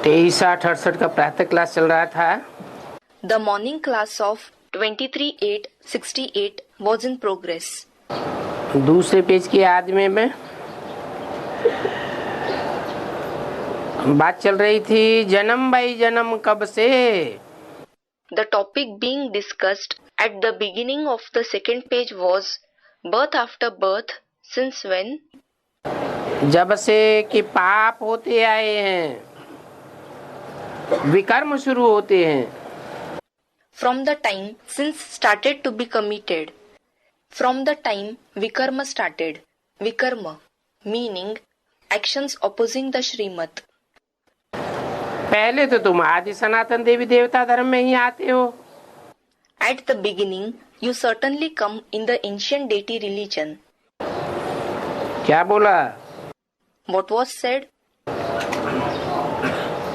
23-8-68 का प्रातः क्लास चल रहा था। The morning class of 23-8-68 was in progress. दूसरे पेज की आदमी में बात चल रही थी जन्म बाई जन्म कब से। The topic being discussed at the beginning of the second page was birth after birth, since when? जब से कि पाप होते आए हैं, विकर्म शुरू होते हैं। From the time sins started to be committed. From the time vikarma started. Vikarma meaning actions opposing the Srimad. पहले तो तुम आदि सनातन देवी देवता धर्म में ही आते हो। At the beginning, you certainly come in the ancient deity religion. क्या बोला? What was said?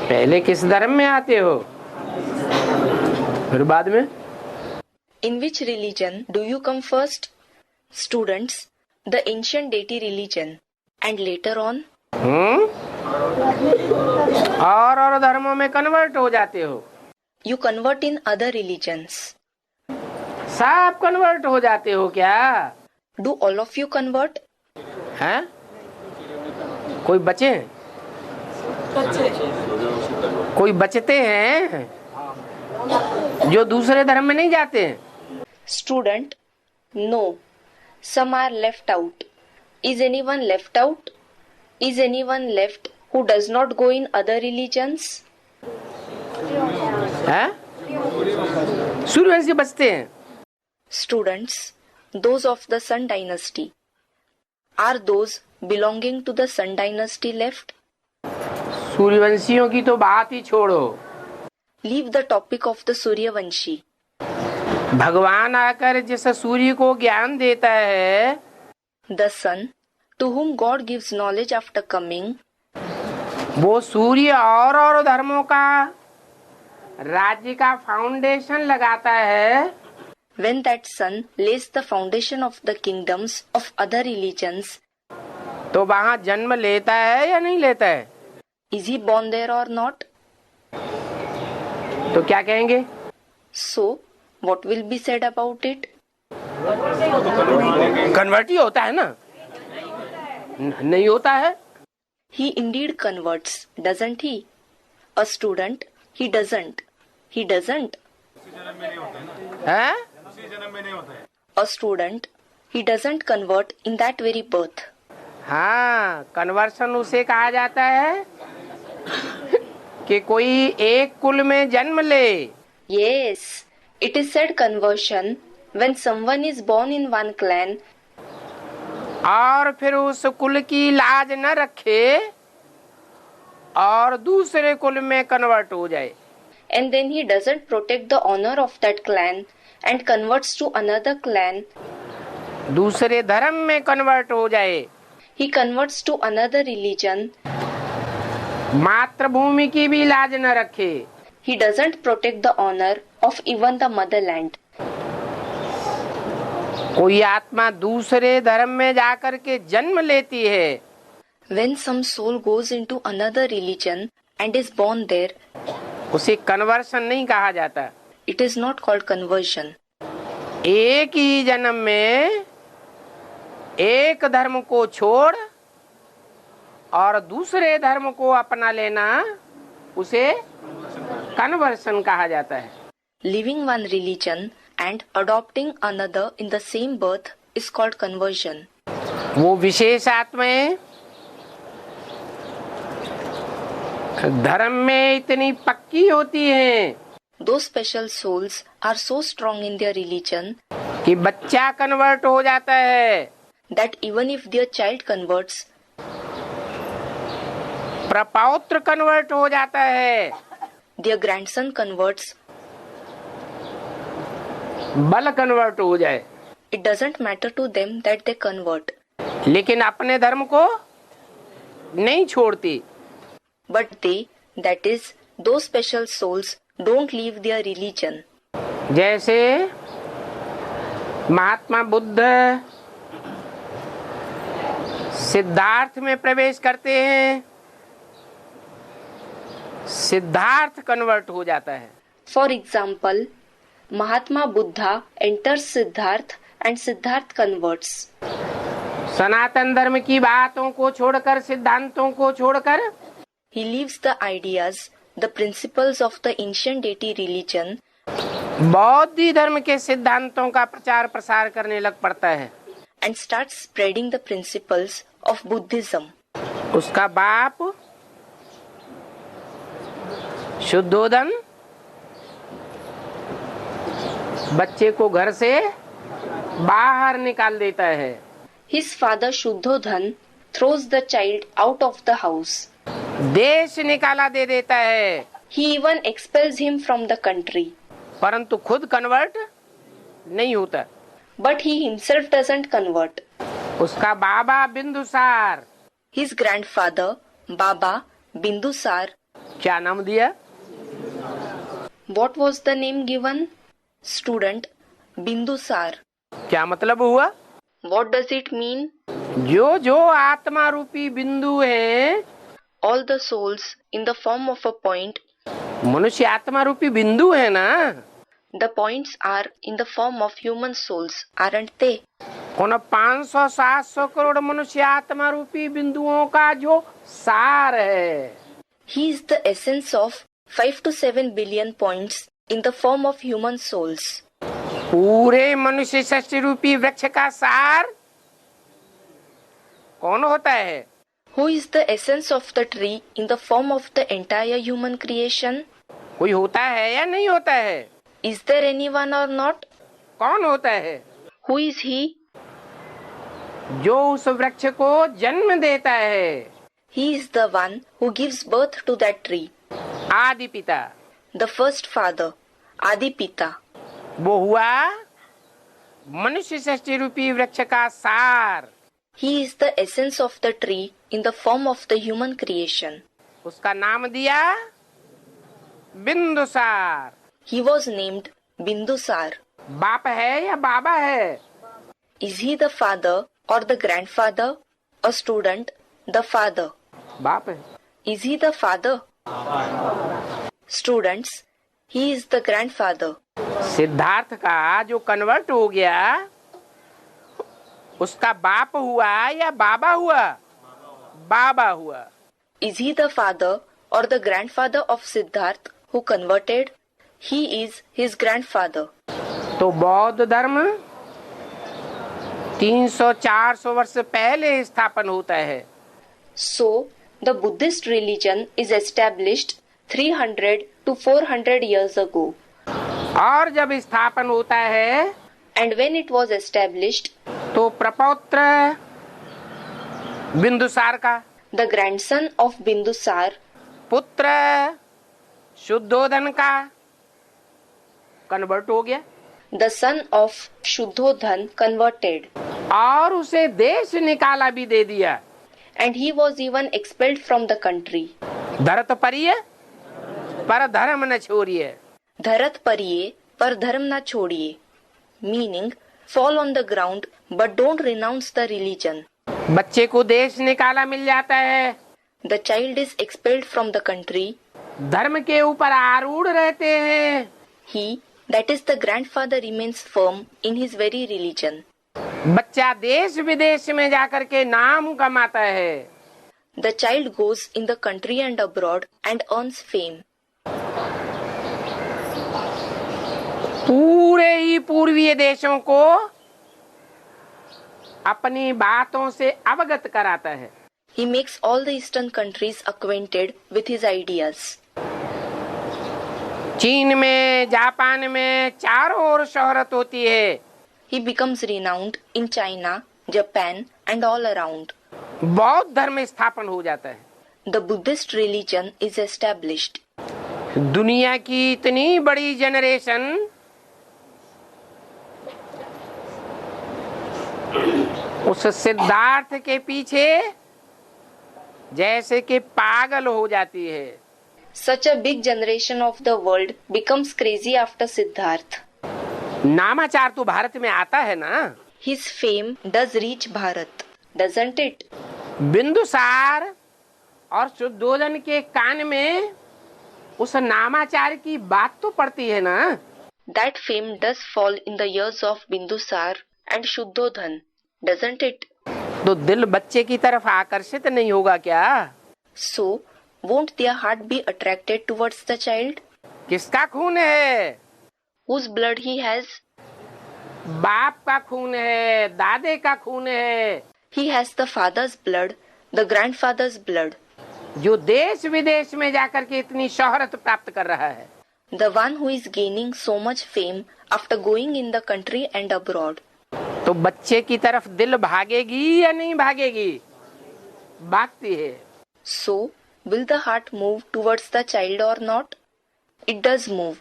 पहले किस धर्म में आते हो, फिर बाद में? In which religion do you come first? Students, the ancient deity religion. And later on? और धर्मों में कन्वर्ट हो जाते हो। You convert in other religions. सब कन्वर्ट हो जाते हो क्या? Do all of you convert? हैं? कोई बचे? कोई बचते हैं जो दूसरे धर्म में नहीं जाते हैं? Student, no. Some are left out. Is anyone left out? Is anyone left who does not go in other religions? हैं? सूर्यवंशी बचते हैं। Students, those of the Sun dynasty. Are those belonging to the Sun dynasty left? सूर्यवंशियों की तो बात ही छोड़ो। Leave the topic of the Suryavanshi. भगवान आकर जिस सूर्य को ज्ञान देता है, The sun, to whom God gives knowledge after coming, वो सूर्य और धर्मों का राज्य का फाउंडेशन लगाता है। when that sun lays the foundation of the kingdoms of other religions, तो वहाँ जन्म लेता है या नहीं लेता है? is he born there or not? तो क्या कहेंगे? So, what will be said about it? Convert ही होता है ना? नहीं होता है? He indeed converts, doesn't he? A student, he doesn't. He doesn't. हैं? A student, he doesn't convert in that very birth. हाँ, कन्वर्सन उसे कहा जाता है कि कोई एक कुल में जन्म ले। Yes, it is said conversion when someone is born in one clan और फिर उस कुल की लाज न रखे और दूसरे कुल में कन्वर्ट हो जाए। and then he doesn't protect the honor of that clan and converts to another clan. दूसरे धर्म में कन्वर्ट हो जाए। He converts to another religion. मातृभूमि की भी लाज न रखे। He doesn't protect the honor of even the motherland. कोई आत्मा दूसरे धर्म में जाकर के जन्म लेती है, When some soul goes into another religion and is born there, उसे कन्वर्सन नहीं कहा जाता। it is not called conversion. एक ही जन्म में एक धर्म को छोड़ और दूसरे धर्म को अपना लेना उसे कन्वर्सन कहा जाता है। Leaving one religion and adopting another in the same birth is called conversion. वो विशेष आत्माएं धर्म में इतनी पक्की होती हैं Those special souls are so strong in their religion कि बच्चा कन्वर्ट हो जाता है, that even if their child converts, प्रपौत्र कन्वर्ट हो जाता है, their grandson converts, बल कन्वर्ट हो जाए, it doesn't matter to them that they convert. लेकिन अपने धर्म को नहीं छोड़ती। But they, that is, those special souls, don't leave their religion. जैसे महात्मा बुद्ध सिद्धार्थ में प्रवेश करते हैं सिद्धार्थ कन्वर्ट हो जाता है। For example, Mahatma Buddha enters Siddharth and Siddharth converts. सनातन धर्म की बातों को छोड़कर, सिद्धांतों को छोड़कर He leaves the ideas, the principles of the ancient deity religion, बौद्ध धर्म के सिद्धांतों का प्रचार प्रसार करने लग पड़ता है। and starts spreading the principles of Buddhism. उसका बाप शुद्धोदन बच्चे को घर से बाहर निकाल देता है। His father Shuddhodhan throws the child out of the house. देश निकाला दे देता है, He even expels him from the country. परंतु खुद कन्वर्ट नहीं होता। But he himself doesn't convert. उसका बाबा Bindusara, His grandfather, Baba Bindusar, क्या नाम दिया? what was the name given? Student Bindusar. क्या मतलब हुआ? What does it mean? जो जो आत्मा रूपी बिंदु है, All the souls in the form of a point. मनुष्य आत्मा रूपी बिंदु है ना। The points are in the form of human souls, aren't they? उन 500-700 करोड़ मनुष्य आत्मा रूपी बिंदुओं का जो सार है, He is the essence of 5 to 7 billion points in the form of human souls. पूरे मनुष्य सृष्टि रूपी वृक्ष का सार कौन होता है? Who is the essence of the tree in the form of the entire human creation? कोई होता है या नहीं होता है? Is there anyone or not? कौन होता है? Who is he? जो उस वृक्ष को जन्म देता है। He is the one who gives birth to that tree. आदि पिता, The first father, Adi Pita. वो हुआ मनुष्य सृष्टि रूपी वृक्ष का सार। He is the essence of the tree in the form of the human creation. उसका नाम दिया Bindusara. He was named Bindusar. बाप है या बाबा है? Is he the father or the grandfather? A student, the father. बाप है। Is he the father? Students, he is the grandfather. Siddharth का जो कन्वर्ट हो गया, उसका बाप हुआ या बाबा हुआ? बाबा हुआ। Is he the father or the grandfather of Siddharth who converted? He is his grandfather. तो बौद्ध धर्म 300-400 वर्ष पहले स्थापन होता है। So, the Buddhist religion is established 300 to 400 years ago. और जब स्थापन होता है And when it was established, तो प्रपौत्र बिंदुसार का the grandson of Bindusar, पुत्र शुद्धोदन का कन्वर्ट हो गया the son of Shuddhodhan, converted. और उसे देश निकाला भी दे दिया। And he was even expelled from the country. धरत परिय पर धर्म न छोड़िए। धरत परिये पर धर्म न छोड़िए. Meaning, fall on the ground but don't renounce the religion. बच्चे को देश निकाला मिल जाता है, The child is expelled from the country. धर्म के ऊपर आरूढ़ रहते हैं। He, that is the grandfather, remains firm in his very religion. बच्चा देश विदेश में जाकर के नाम कमाता है। The child goes in the country and abroad and earns fame. पूरे ही पूर्वीय देशों को अपनी बातों से अवगत कराता है। He makes all the eastern countries acquainted with his ideas. चीन में, जापान में चारों ओर शोहरत होती है। He becomes renowned in China, Japan and all around. बौद्ध धर्म स्थापन हो जाता है। The Buddhist religion is established. दुनिया की इतनी बड़ी जनरेशन उस सिद्धार्थ के पीछे जैसे कि पागल हो जाती है। Such a big generation of the world becomes crazy after Siddharth. नामाचार तो भारत में आता है ना। His fame does reach Bharat, doesn't it? Bindusara और शुद्धोदन के कान में उस नामाचार्य की बात तो पड़ती है ना। That fame does fall in the ears of Bindusar and Shuddhodhan, doesn't it? तो दिल बच्चे की तरफ आकर्षित नहीं होगा क्या? So, won't their heart be attracted towards the child? किसका खून है? Whose blood he has? बाप का खून है, दादे का खून है, He has the father's blood, the grandfather's blood, जो देश विदेश में जाकर के इतनी शोहरत प्राप्त कर रहा है। the one who is gaining so much fame after going in the country and abroad. तो बच्चे की तरफ दिल भागेगी या नहीं भागेगी? भागती है। So, will the heart move towards the child or not? It does move.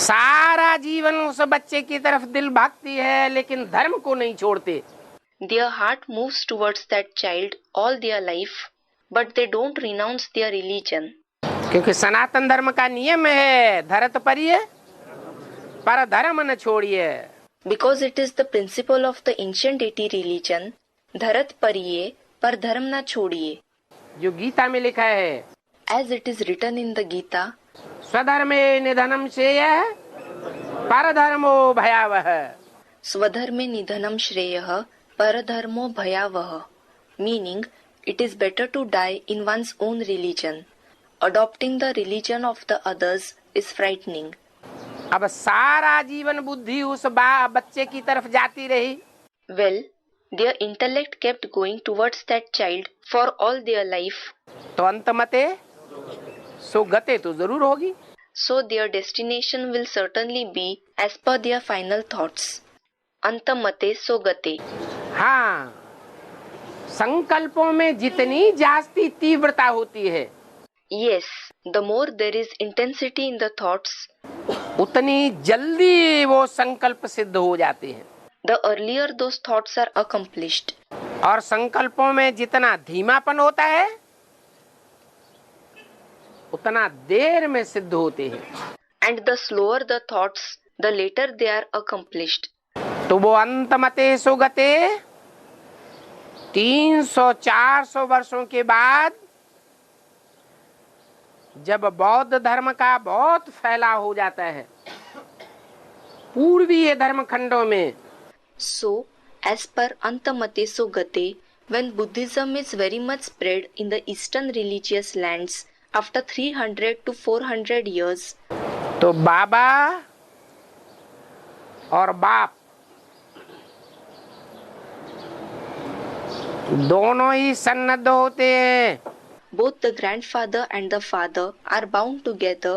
सारा जीवन उस बच्चे की तरफ दिल भागती है, लेकिन धर्म को नहीं छोड़ते। Their heart moves towards that child all their life, but they don't renounce their religion. क्योंकि सनातन धर्म का नियम है, धरत परिये पर धर्म न छोड़िए। Because it is the principle of the ancient deity religion, dharat pariye par dharm na chhodiye. जो गीता में लिखा है, As it is written in the Gita, स्वधर्मे निधनम श्रेय परधर्मो भयावह। swadharme nidhanam shreyah paradharmo bhayavah, meaning it is better to die in one's own religion. Adopting the religion of the others is frightening. अब सारा जीवन बुद्धि उस बच्चे की तरफ जाती रही, Well, their intellect kept going towards that child for all their life, तो अंतमते सो गते तो जरूर होगी। so their destination will certainly be as per their final thoughts. Antamate sogate. हाँ, संकल्पों में जितनी जास्ती तीव्रता होती है, Yes, the more there is intensity in the thoughts, उतनी जल्दी वो संकल्प सिद्ध हो जाते हैं। the earlier those thoughts are accomplished. और संकल्पों में जितना धीमापन होता है, उतना देर में सिद्ध होते हैं। And the slower the thoughts, the later they are accomplished. तो वो अंतमते सुगते 300-400 वर्षों के बाद जब बौद्ध धर्म का बहुत फैलाव हो जाता है पूर्वीय धर्म खंडों में, So, as per Antamate Sogate, when Buddhism is very much spread in the eastern religious lands after 300 to 400 years, तो बाबा और बाप दोनों ही सन्नद्ध होते हैं both the grandfather and the father are bound together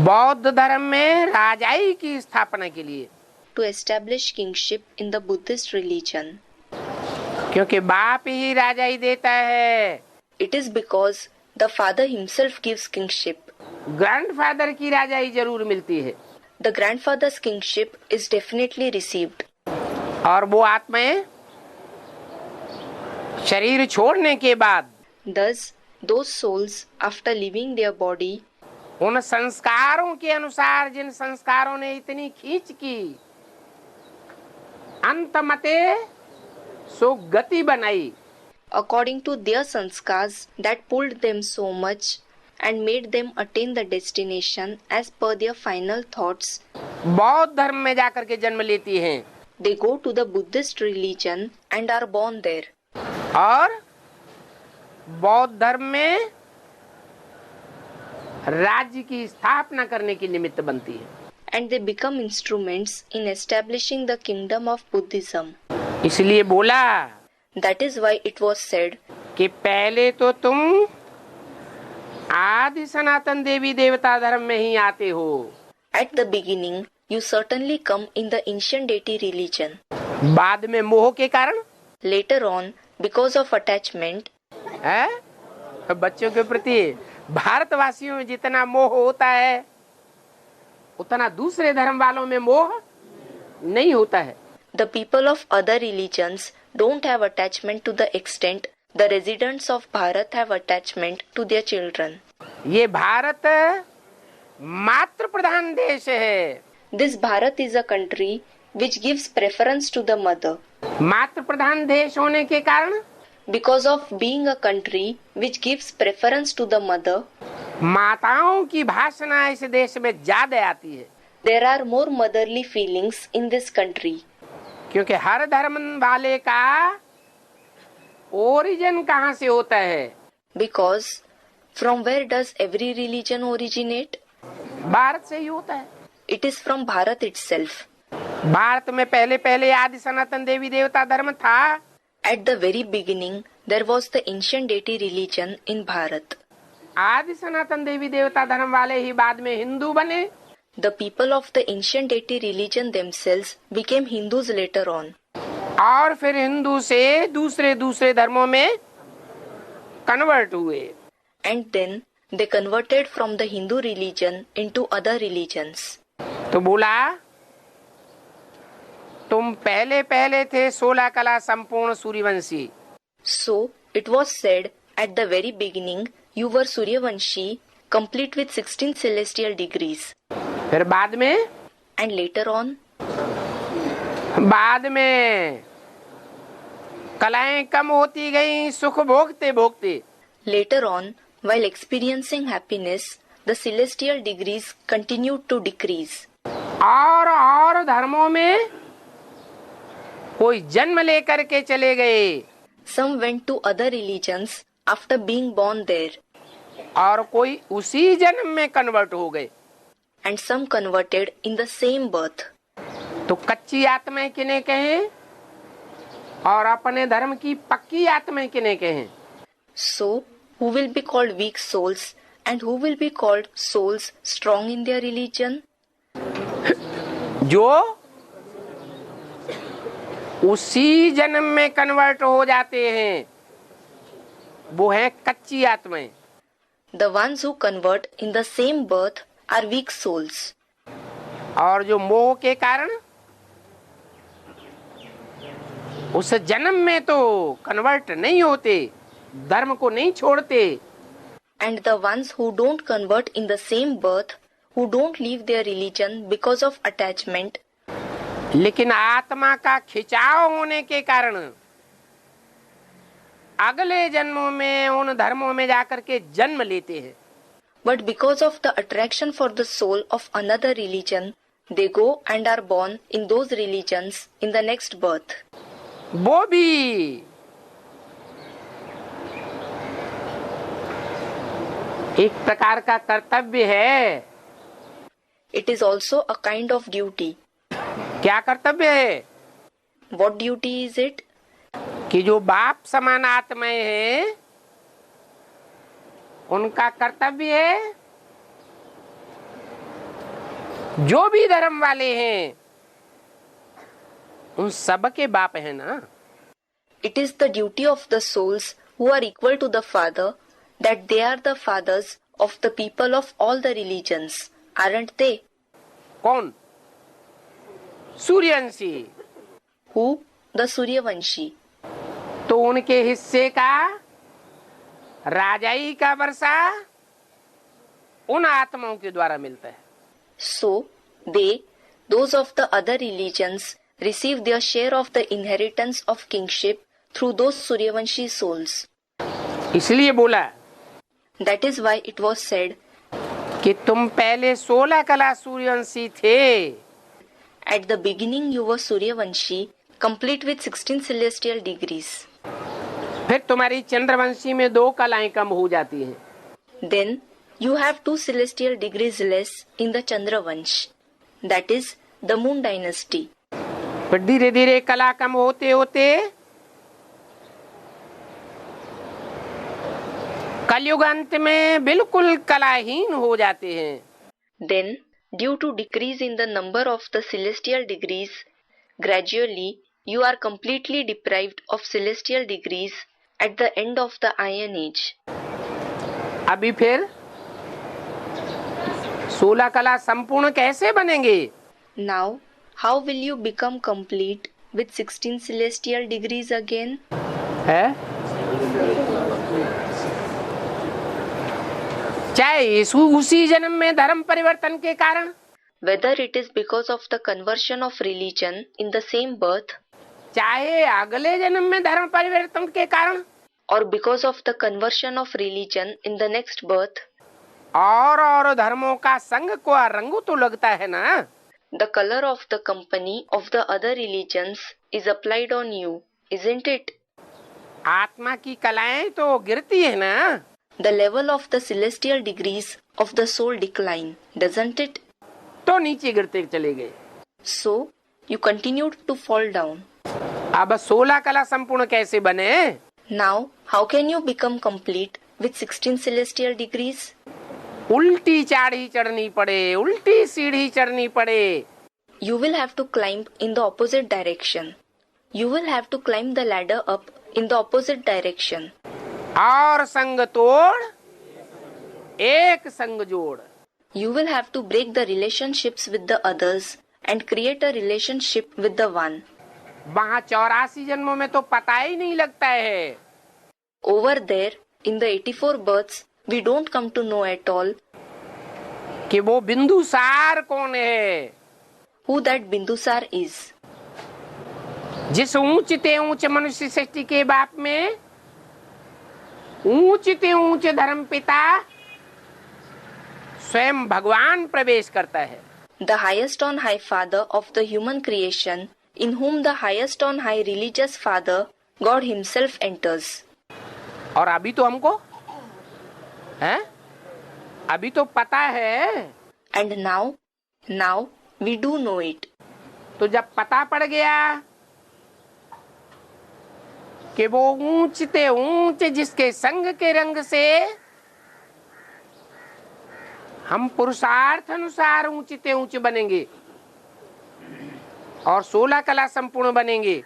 बौद्ध धर्म में राजाई की स्थापना के लिए, to establish kingship in the Buddhist religion. क्योंकि बाप ही राजाई देता है। It is because the father himself gives kingship. Grandfather की राजाई जरूर मिलती है, The grandfather's kingship is definitely received. और वो आत्माएं शरीर छोड़ने के बाद Thus, those souls, after leaving their body, उन संस्कारों के अनुसार, जिन संस्कारों ने इतनी खींच की अंतमते सो गति बनाई, according to their sanskars that pulled them so much and made them attain the destination as per their final thoughts, बौद्ध धर्म में जाकर के जन्म लेती हैं they go to the Buddhist religion and are born there. और बौद्ध धर्म में राज्य की स्थापना करने की निमित्त बनती है। And they become instruments in establishing the kingdom of Buddhism. इसलिए बोला That is why it was said, कि पहले तो तुम आदि सनातन देवी देवता धर्म में ही आते हो, at the beginning, you certainly come in the ancient deity religion. बाद में मोह के कारण Later on, because of attachment, है बच्चों के प्रति भारतवासियों में जितना मोह होता है उतना दूसरे धर्म वालों में मोह नहीं होता है। the people of other religions don't have attachment to the extent the residents of Bharat have attachment to their children. ये भारत मातृ प्रधान देश है। This Bharat is a country which gives preference to the mother. मातृ प्रधान देश होने के कारण Because of being a country which gives preference to the mother, माताओं की भाषणा इस देश में ज्यादा आती है, There are more motherly feelings in this country क्योंकि हर धर्म वाले का ओरिजिन कहाँ से होता है? because from where does every religion originate? Bharat से ही होता है। It is from Bharat itself. Bharat में पहले पहले आदि सनातन देवी देवता धर्म था। At the very beginning, there was the ancient deity religion in Bharat. आदि सनातन देवी देवता धर्म वाले ही बाद में हिंदू बने। The people of the ancient deity religion themselves became Hindus later on. और फिर हिंदू से दूसरे दूसरे धर्मों में कन्वर्ट हुए। And then they converted from the Hindu religion into other religions. तो बोला तुम पहले पहले थे 16 कला संपूर्ण Suryavanshi. So it was said at the very beginning you were Suryavanshi, complete with 16 celestial degrees. फिर बाद में And later on, कलाएं कम होती गई सुख भोगते भोगते। later on, while experiencing happiness, the celestial degrees continued to decrease. और धर्मों में कोई जन्म लेकर के चले गए Some went to other religions after being born there, और कोई उसी जन्म में कन्वर्ट हो गए। and some converted in the same birth. तो कच्ची आत्माएं किन्हें कहें और अपने धर्म की पक्की आत्माएं किन्हें कहें? So, who will be called weak souls and who will be called souls strong in their religion? जो उसी जन्म में कन्वर्ट हो जाते हैं वो है कच्ची आत्माएं। The ones who convert in the same birth are weak souls. और जो मोह के कारण उस जन्म में तो कन्वर्ट नहीं होते, धर्म को नहीं छोड़ते। And the ones who don't convert in the same birth, who don't leave their religion because of attachment, लेकिन आत्मा का खिंचाव होने के कारण अगले जन्मों में उन धर्मों में जाकर के जन्म लेते हैं। but because of the attraction for the soul of another religion, they go and are born in those religions in the next birth. वो भी एक प्रकार का कर्तव्य है। It is also a kind of duty. क्या कर्तव्य है? What duty is it? कि जो बाप समान आत्माएं हैं उनका कर्तव्य है जो भी धर्म वाले हैं उन सब के बाप है ना। It is the duty of the souls who are equal to the Father, that they are the fathers of the people of all the religions, aren't they? कौन? सूर्यवंशी। Who? The Suryavanshi. तो उनके हिस्से का राजाई का वर्षा उन आत्माओं के द्वारा मिलता है। So, they, those of the other religions, receive their share of the inheritance of kingship through those Suryavanshi souls. इसलिए बोला That is why it was said, कि तुम पहले 16 कला सूर्यवंशी थे, at the beginning you were Suryavanshi, complete with 16 celestial degrees. फिर तुम्हारी चंद्रवंशी में 2 कलाएं कम हो जाती हैं। Then you have 2 celestial degrees less in the Chandravansh, that is the moon dynasty. फिर धीरे धीरे कला कम होते होते कलयुग अंत में बिल्कुल कलाहीन हो जाते हैं। Then, due to decrease in the number of the celestial degrees, gradually you are completely deprived of celestial degrees at the end of the Iron Age. अभी फिर 16 कला संपूर्ण कैसे बनेंगे? Now, how will you become complete with 16 celestial degrees again? है चाहे उसी जन्म में धर्म परिवर्तन के कारण, Whether it is because of the conversion of religion in the same birth, चाहे अगले जन्म में धर्म परिवर्तन के कारण, or because of the conversion of religion in the next birth, और धर्मों का संग को रंगू तो लगता है ना। The color of the company of the other religions is applied on you, isn't it? आत्मा की कलाएं तो गिरती है ना। The level of the celestial degrees of the soul decline, doesn't it? तो नीचे गिरते चले गए। So, you continued to fall down. अब 16 कला संपूर्ण कैसे बने? Now, how can you become complete with 16 celestial degrees? उल्टी चाढ़ी चढ़नी पड़े, उल्टी सीढ़ी चढ़नी पड़े। You will have to climb in the opposite direction. You will have to climb the ladder up in the opposite direction. और संग तोड़, एक संग जोड़। You will have to break the relationships with the others and create a relationship with the one. वहाँ 84 जन्मों में तो पता ही नहीं लगता है। Over there, in the 84 births, we don't come to know at all कि वो बिंदुसार कौन है, who that Bindusar is. जिस ऊंच ते ऊंच मनुष्य सृष्टि के बाप में ऊंच ते ऊंच धर्म पिता स्वयं भगवान प्रवेश करता है। The highest on high father of the human creation, in whom the highest on high religious father, God himself enters. और अभी तो हमको है, अभी तो पता है। And now we do know it. तो जब पता पड़ गया कि वो ऊंच ते ऊंच जिसके संग के रंग से हम पुरुषार्थ अनुसार ऊंच ते ऊंच बनेंगे और 16 कला संपूर्ण बनेंगे।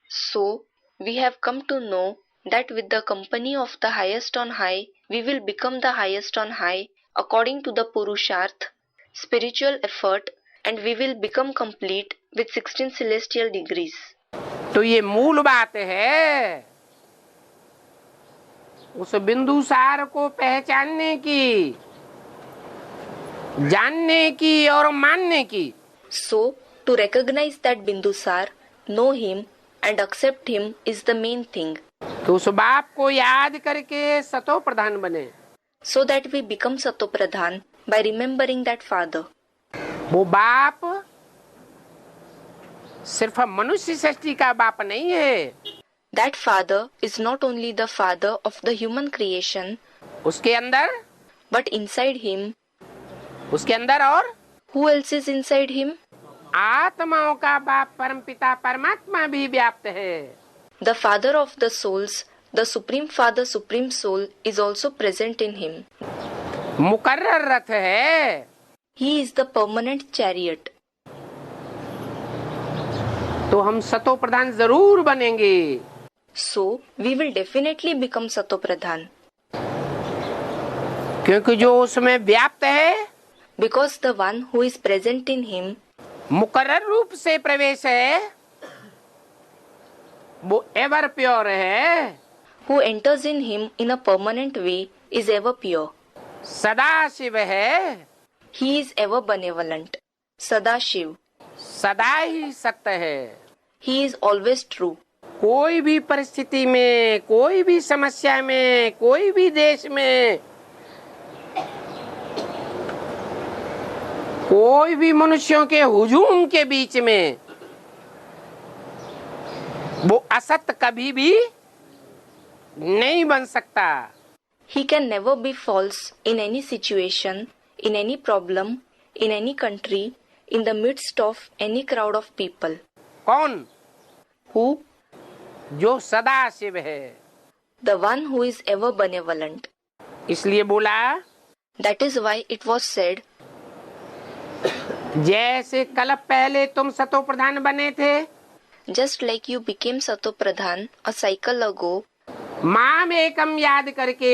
So, we have come to know that with the company of the highest on high, we will become the highest on high according to the Purusharth, spiritual effort, and we will become complete with 16 celestial degrees. तो ये मूल बात है, उस बिंदुसार को पहचानने की, जानने की और मानने की। So, to recognize that Bindusar, know him, and accept him is the main thing. तो उस बाप को याद करके सतो प्रधान बने। So that we become Satopradhan by remembering that father. वो बाप सिर्फ मनुष्य सृष्टि का बाप नहीं है, That father is not only the father of the human creation, उसके अंदर, but inside him, उसके अंदर और who else is inside him? आत्माओं का बाप परमपिता परमात्मा भी व्याप्त है। The father of the souls, the supreme father, supreme soul is also present in him. मुकर्रर रथ है। He is the permanent chariot. तो हम सतो प्रधान जरूर बनेंगे। So, we will definitely become Satopradhan. क्योंकि जो उसमें व्याप्त है, Because the one who is present in him, मुकर्रर रूप से प्रवेश है, वो एवर प्योर है, who enters in him in a permanent way, is ever pure. सदा शिव है, He is ever benevolent. Sadashiv. सदा ही सत्य है। He is always true. कोई भी परिस्थिति में, कोई भी समस्या में, कोई भी देश में, कोई भी मनुष्यों के हुजूम के बीच में वो असत्य कभी भी नहीं बन सकता। He can never be false in any situation, in any problem, in any country, in the midst of any crowd of people. कौन? Who? जो सदा शिव है। The one who is ever benevolent. इसलिए बोला, That is why it was said, जैसे कल पहले तुम सतो प्रधान बने थे, just like you became Satopradhan a cycle ago, माम एकम याद करके,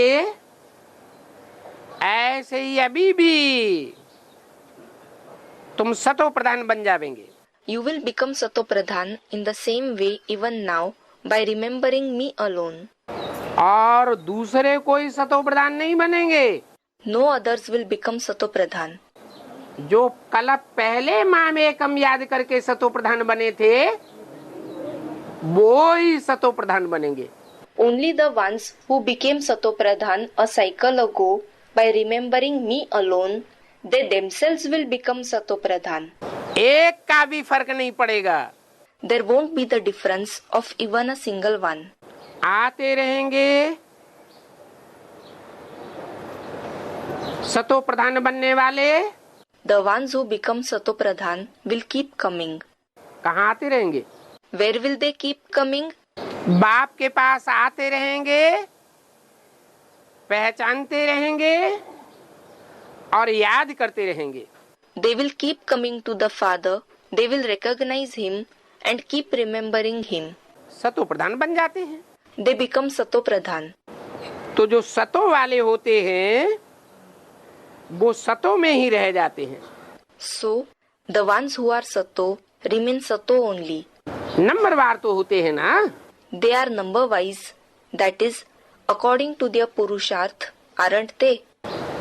ऐसे ही अभी भी तुम सतो प्रधान बन जाएंगे। you will become Satopradhan in the same way even now by remembering me alone. और दूसरे कोई सतो प्रधान नहीं बनेंगे। No others will become Satopradhan. जो कल पहले माम एकम याद करके सतो प्रधान बने थे, वो ही सतो प्रधान बनेंगे। Only the ones who became Satopradhan a cycle ago By remembering me alone, they themselves will become Satopradhan. एक का भी फर्क नहीं पड़ेगा। There won't be the difference of even a single one. आते रहेंगे सतो प्रधान बनने वाले। The ones who become Satopradhan will keep coming. कहाँ आते रहेंगे? Where will they keep coming? बाप के पास आते रहेंगे, पहचानते रहेंगे और याद करते रहेंगे। They will keep coming to the Father, they will recognize Him and keep remembering Him. सतो प्रधान बन जाते हैं। They become Satopradhan. तो जो सतो वाले होते हैं वो सतो में ही रह जाते हैं। So, the ones who are Sato remain Sato only. नंबरवार तो होते हैं ना। They are number wise, that is, according to their Purusharth, aren't they?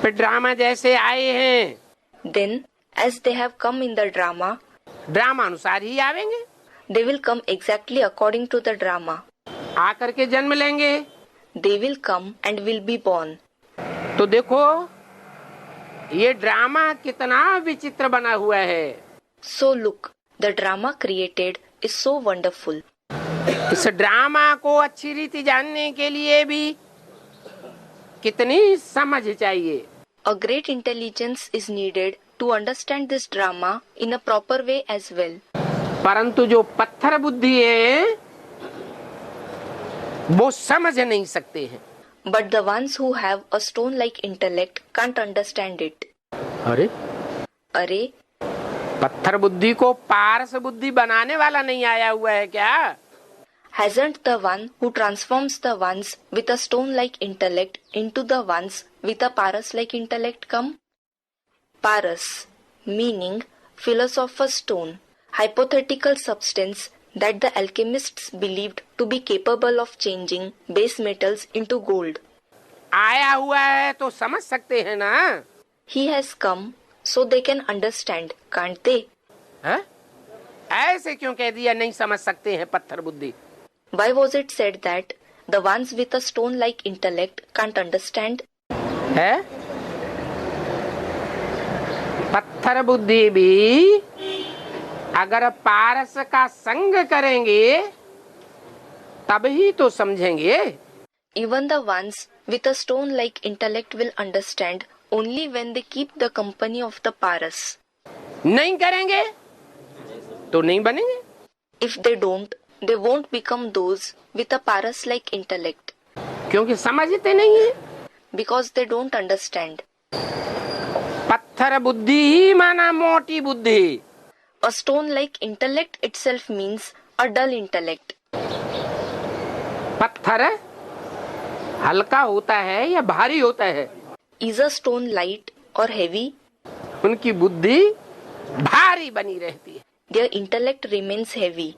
फिर ड्रामा जैसे आए हैं, Then, as they have come in the drama, drama अनुसार ही आवेंगे। they will come exactly according to the drama. आकर के जन्म लेंगे। They will come and will be born. तो देखो ये ड्रामा कितना विचित्र बना हुआ है। So look, the drama created is so wonderful. इस ड्रामा को अच्छी रीति जानने के लिए भी कितनी समझ चाहिए। A great intelligence is needed to understand this drama in a proper way as well. परंतु जो पत्थर बुद्धि है वो समझ नहीं सकते हैं। But the ones who have a stone-like intellect can't understand it. अरे अरे, पत्थर बुद्धि को पारस बुद्धि बनाने वाला नहीं आया हुआ है क्या? hasn't the one who transforms the ones with a stone-like intellect into the ones with a paras-like intellect come? Paras, meaning philosopher's stone, hypothetical substance that the alchemists believed to be capable of changing base metals into gold. आया हुआ है तो समझ सकते हैं ना। He has come so they can understand, can't they? है? ऐसे क्यों कह दिया नहीं समझ सकते हैं पत्थर बुद्धि? Why was it said that the ones with a stone-like intellect can't understand? है? पत्थर बुद्धि भी अगर पारस का संग करेंगे तब ही तो समझेंगे। Even the ones with a stone-like intellect will understand only when they keep the company of the paras. नहीं करेंगे तो नहीं बनेंगे। If they don't, they won't become those with a paras-like intellect क्योंकि समझते नहीं है। because they don't understand. पत्थर बुद्धि ही माना मोटी बुद्धि। A stone-like intellect itself means a dull intellect. पत्थर हल्का होता है या भारी होता है? Is a stone light or heavy? उनकी बुद्धि भारी बनी रहती है। Their intellect remains heavy,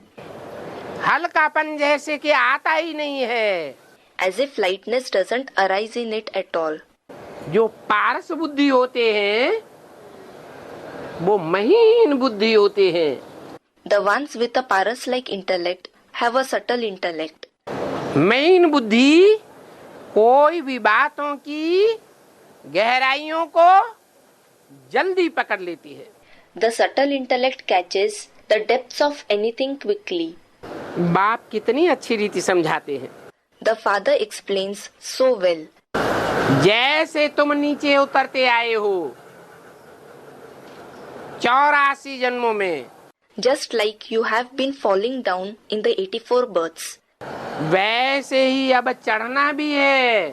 हल्कापन जैसे कि आता ही नहीं है। as if lightness doesn't arise in it at all. जो पारस बुद्धि होते हैं वो महीन बुद्धि होते हैं। The ones with a paras-like intellect have a subtle intellect. महीन बुद्धि कोई भी बातों की गहराइयों को जल्दी पकड़ लेती है। The subtle intellect catches the depths of anything quickly. बाप कितनी अच्छी रीति समझाते हैं। The father explains so well. जैसे तुम नीचे उतरते आए हो 84 जन्मों में, Just like you have been falling down in the 84 births, वैसे ही अब चढ़ना भी है।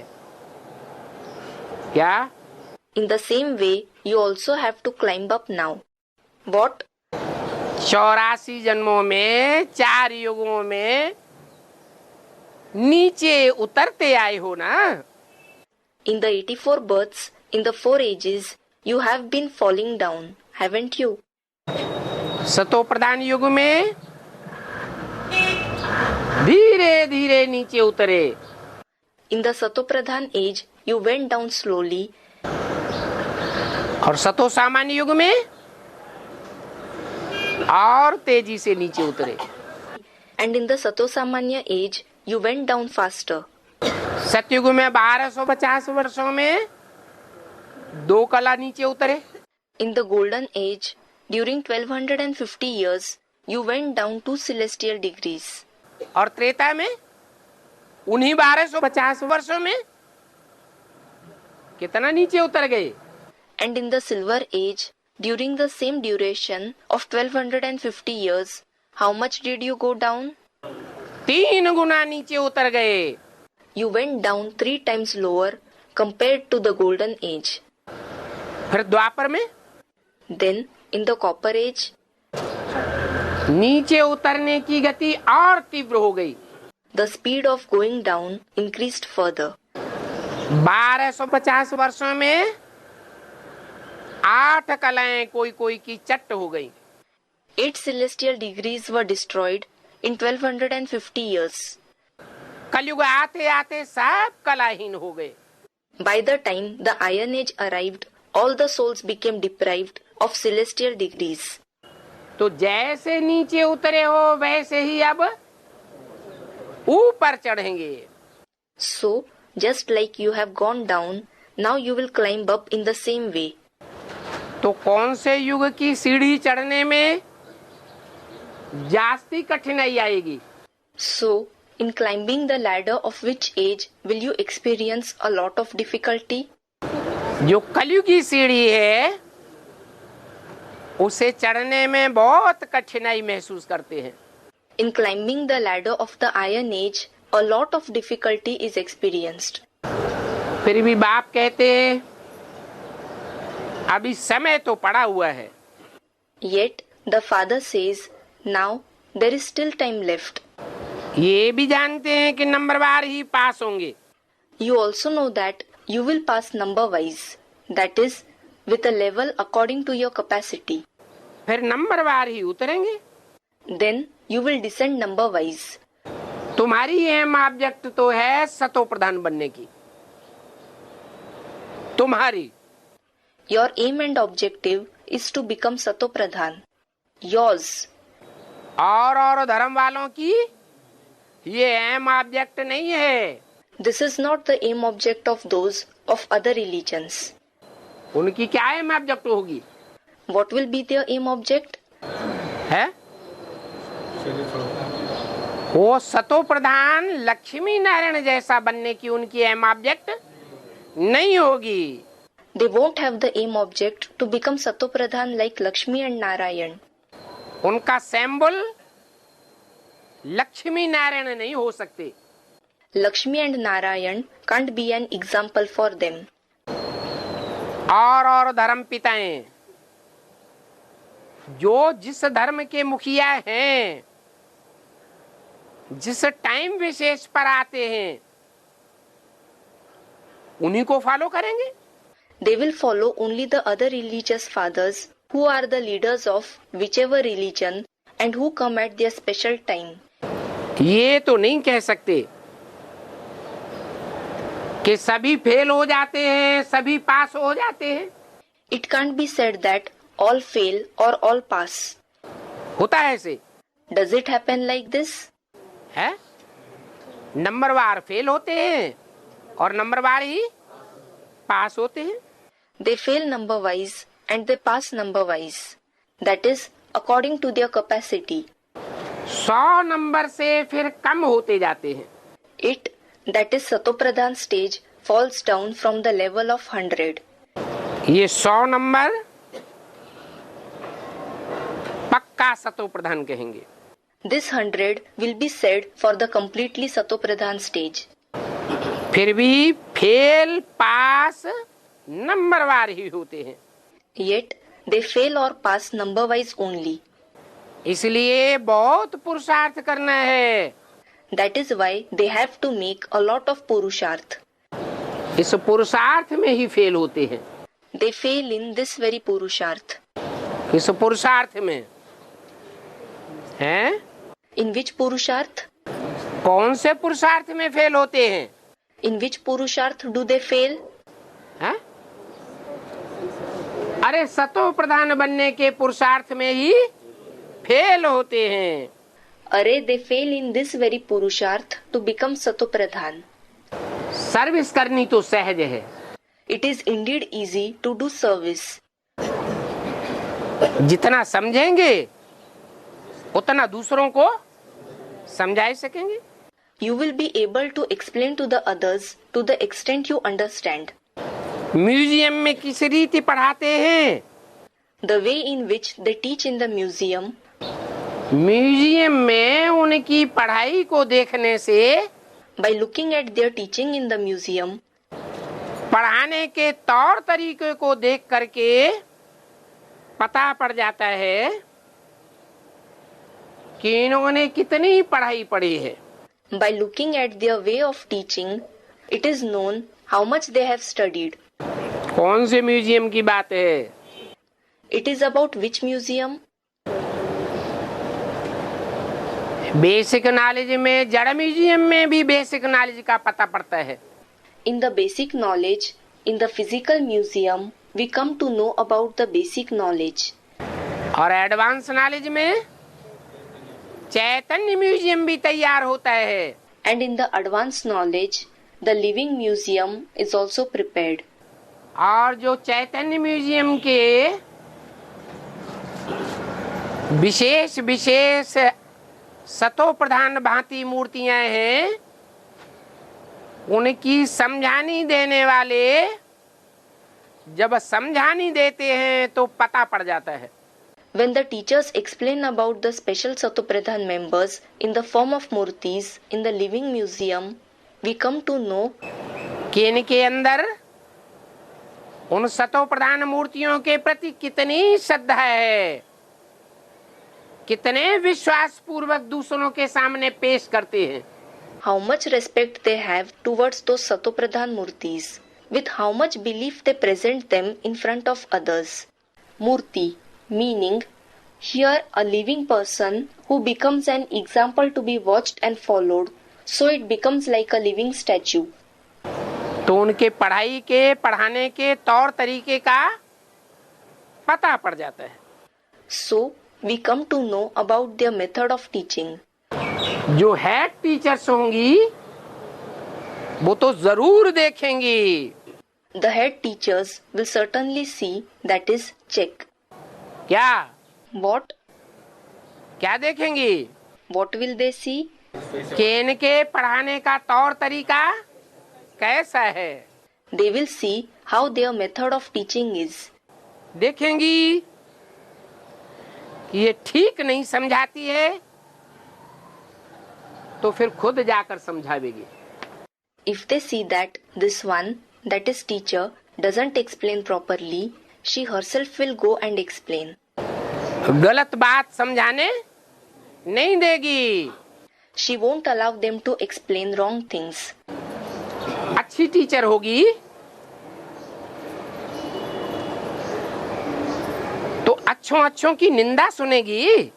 क्या? in the same way you also have to climb up now. What? 84 जन्मों में 4 युगों में नीचे उतरते आए हो ना। In the 84 births, in the 4 ages, you have been falling down, haven't you? सतो प्रधान युग में धीरे धीरे नीचे उतरे। In the Satopradhan age, you went down slowly, और सतो सामान्य युग में और तेजी से नीचे उतरे। and in the Satosamanya age, you went down faster. सतयुग में 1250 वर्षों में 2 कला नीचे उतरे। In the golden age, during 1250 years, you went down 2 celestial degrees. और त्रेता में उन्हीं 1250 वर्षों में कितना नीचे उतर गए? And in the silver age, during the same duration of 1250 years, how much did you go down? 3 गुना नीचे उतर गए। You went down 3 times lower compared to the golden age. फिर द्वापर में Then, in the copper age, नीचे उतरने की गति और तीव्र हो गई। the speed of going down increased further. 1250 वर्षों में 8 कलाएं कोई कोई की चट्ट हो गई। 8 celestial degrees were destroyed in 1250 years. कलयुग आते आते सब कलाहीन हो गए। By the time the Iron Age arrived, all the souls became deprived of celestial degrees. तो जैसे नीचे उतरे हो वैसे ही अब ऊपर चढ़ेंगे। So, just like you have gone down, now you will climb up in the same way. तो कौन से युग की सीढ़ी चढ़ने में जास्ती कठिनाई आएगी? So, in climbing the ladder of which age will you experience a lot of difficulty? जो कलयुग की सीढ़ी है उसे चढ़ने में बहुत कठिनाई महसूस करते हैं। In climbing the ladder of the Iron Age, a lot of difficulty is experienced. फिर भी बाप कहते हैं अभी समय तो पड़ा हुआ है। Yet, the father says, now there is still time left. ये भी जानते हैं कि नंबरवार ही पास होंगे। You also know that you will pass number wise, that is, with a level according to your capacity. फिर नंबरवार ही उतरेंगे। Then you will descend number wise. तुम्हारी M object तो है सतो प्रधान बनने की। तुम्हारी Your aim and objective is to become Sato Pradhan. Yours. और धर्म वालों की ये एम ऑब्जेक्ट नहीं है। This is not the aim object of those of other religions. उनकी क्या एम ऑब्जेक्ट होगी? What will be their aim object? है वो सतो प्रधान लक्ष्मी नारायण जैसा बनने की उनकी एम ऑब्जेक्ट नहीं होगी। They won't have the aim object to become Sato Pradhan like Lakshmi and Narayan. उनका सिंबल लक्ष्मी नारायण नहीं हो सकते। Lakshmi and Narayan can't be an example for them. और धर्म पिताएं जो जिस धर्म के मुखिया हैं, जिस टाइम विशेष पर आते हैं, उन्हीं को फॉलो करेंगे। They will follow only the other religious fathers who are the leaders of whichever religion and who come at their special time. ये तो नहीं कह सकते कि सभी फेल हो जाते हैं, सभी पास हो जाते हैं। It can't be said that all fail or all pass. होता है ऐसे? Does it happen like this? है नंबरवार फेल होते हैं और नंबरवार ही पास होते हैं। They fail number wise and they pass number wise. That is according to their capacity. 100 number से फिर कम होते जाते हैं। It, that is Satopradhan stage, falls down from the level of 100. ये 100 नंबर पक्का सतो प्रधान कहेंगे। This 100 will be said for the completely Satopradhan stage. फिर भी फेल पास नंबरवार ही होते हैं। Yet they fail or pass number wise only. इसलिए बहुत पुरुषार्थ करना है। That is why they have to make a lot of purusharth. इस पुरुषार्थ में ही फेल होते हैं। They fail in this very purusharth. इस पुरुषार्थ में हैं? In which purusharth? कौन से पुरुषार्थ में फेल होते हैं? In which purusharth do they fail? हैं? अरे सतो प्रधान बनने के पुरुषार्थ में ही फेल होते हैं। अरे they fail in this very purusharth to become Satopradhan. Service करनी तो सहज है। It is indeed easy to do service. जितना समझेंगे उतना दूसरों को समझा सकेंगे. You will be able to explain to the others to the extent you understand. Museum में किस रीति पढ़ाते हैं? The way in which they teach in the museum. Museum में उनकी पढ़ाई को देखने से, By looking at their teaching in the museum, पढ़ाने के तौर तरीके को देख करके पता पड़ जाता है कि इन्होंने कितनी पढ़ाई पढ़ी है. by looking at their way of teaching, it is known how much they have studied. कौन से म्यूजियम की बात है? It is about which museum? Basic knowledge में, जड़ म्यूजियम में भी बेसिक नॉलेज का पता पड़ता है. In the basic knowledge, in the physical museum, we come to know about the basic knowledge. और एडवांस नॉलेज में चैतन्य म्यूजियम भी तैयार होता है. And in the advanced knowledge, the living museum is also prepared. और जो चैतन्य म्यूजियम के विशेष विशेष सतो प्रधान भांति मूर्तियां हैं, उनकी समझानी देने वाले जब समझानी देते हैं तो पता पड़ जाता है. When the teachers explain about the special Satopradhan members in the form of murtis in the living museum, we come to know कि इनके अंदर उन सतो प्रधान मूर्तियों के प्रति कितनी श्रद्धा है, कितने विश्वास पूर्वक दूसरों के सामने पेश करते हैं. how much respect they have towards those Satopradhan murtis, with how much belief they present them in front of others. Murti, meaning here a living person who becomes an example to be watched and followed, so it becomes like a living statue. तो उनके पढ़ाई के, पढ़ाने के तौर तरीके का पता पड़ जाता है. So we come to know about their method of teaching. जो हेड टीचर्स होंगी वो तो जरूर देखेंगी. The head teachers will certainly see, that is, check. क्या What? क्या देखेंगी? What will they see? कि इनके पढ़ाने का तौर तरीका कैसा है. They will see how their method of teaching is. देखेंगी कि ये ठीक नहीं समझाती है तो फिर खुद जाकर समझावेगी. If they see that this one, that is teacher, doesn't explain properly, she herself will go and explain. गलत बात समझाने नहीं देगी. She won't allow them to explain wrong things. अच्छी टीचर होगी तो अच्छों की निंदा सुनेगी.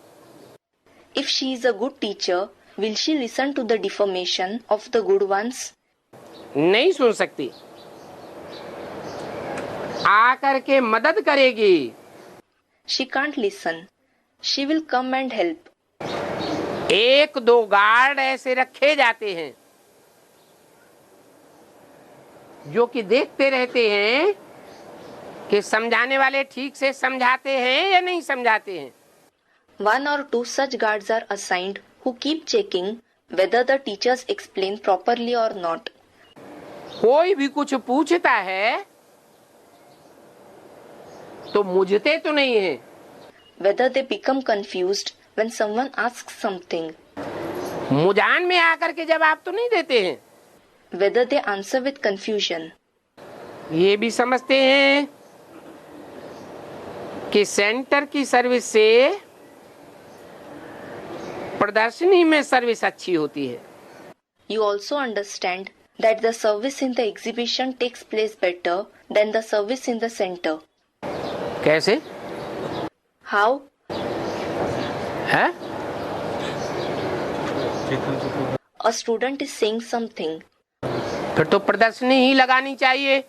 If she is a good teacher, will she listen to the defamation of the good ones? नहीं सुन सकती. आकर के मदद करेगी. She can't listen. She will come and help. एक दो गार्ड ऐसे रखे जाते हैं जो कि देखते रहते हैं कि समझाने वाले ठीक से समझाते हैं या नहीं समझाते हैं. One or two such guards are assigned who keep checking whether the teachers explain properly or not. कोई भी कुछ पूछता है तो मुझते तो नहीं है. Whether they become confused when someone asks something. Muzan में आकर के जवाब तो नहीं देते हैं. Whether they answer with confusion. ये भी समझते हैं कि सेंटर की सर्विस से प्रदर्शनी में सर्विस अच्छी होती है. You also understand that the service in the exhibition takes place better than the service in the center. कैसे How? है? A student is saying something. फिर तो प्रदर्शनी ही लगानी चाहिए.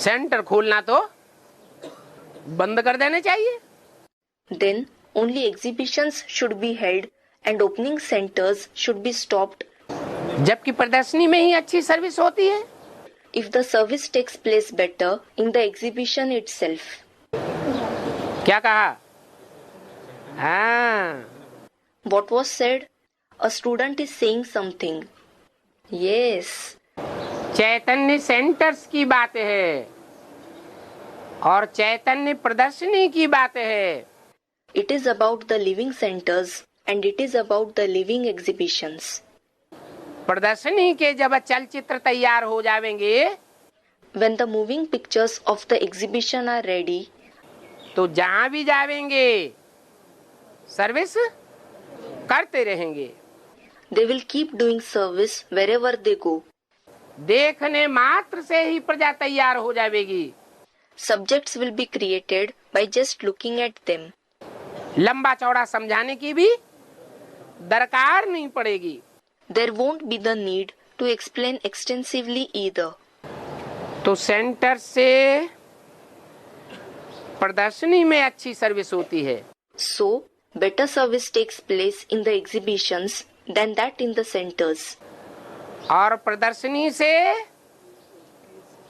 सेंटर खोलना तो बंद कर देने चाहिए. Then only exhibitions should be held and opening centers should be stopped. जबकि प्रदर्शनी में ही अच्छी सर्विस होती है। if the service takes place better in the exhibition itself. क्या कहा? हाँ, What was said? A student is saying something. Yes. Chaitanya centres की बात है और चैतन्य प्रदर्शनी की बात है। It is about the living centers and it is about the living exhibitions. प्रदर्शनी के जब चलचित्र तैयार हो जाएंगे, When the moving pictures of the exhibition are ready, तो जहां भी जाएंगे सर्विस करते रहेंगे। they will keep doing service wherever they go. देखने मात्र से ही प्रजा तैयार हो जाएगी। Subjects will be created by just looking at them. लंबा चौड़ा समझाने की भी दरकार नहीं पड़ेगी। There won't be the need to explain extensively either. तो सेंटर से प्रदर्शनी में अच्छी सर्विस होती है। So, better service takes place in the exhibitions than that in the centers. और प्रदर्शनी से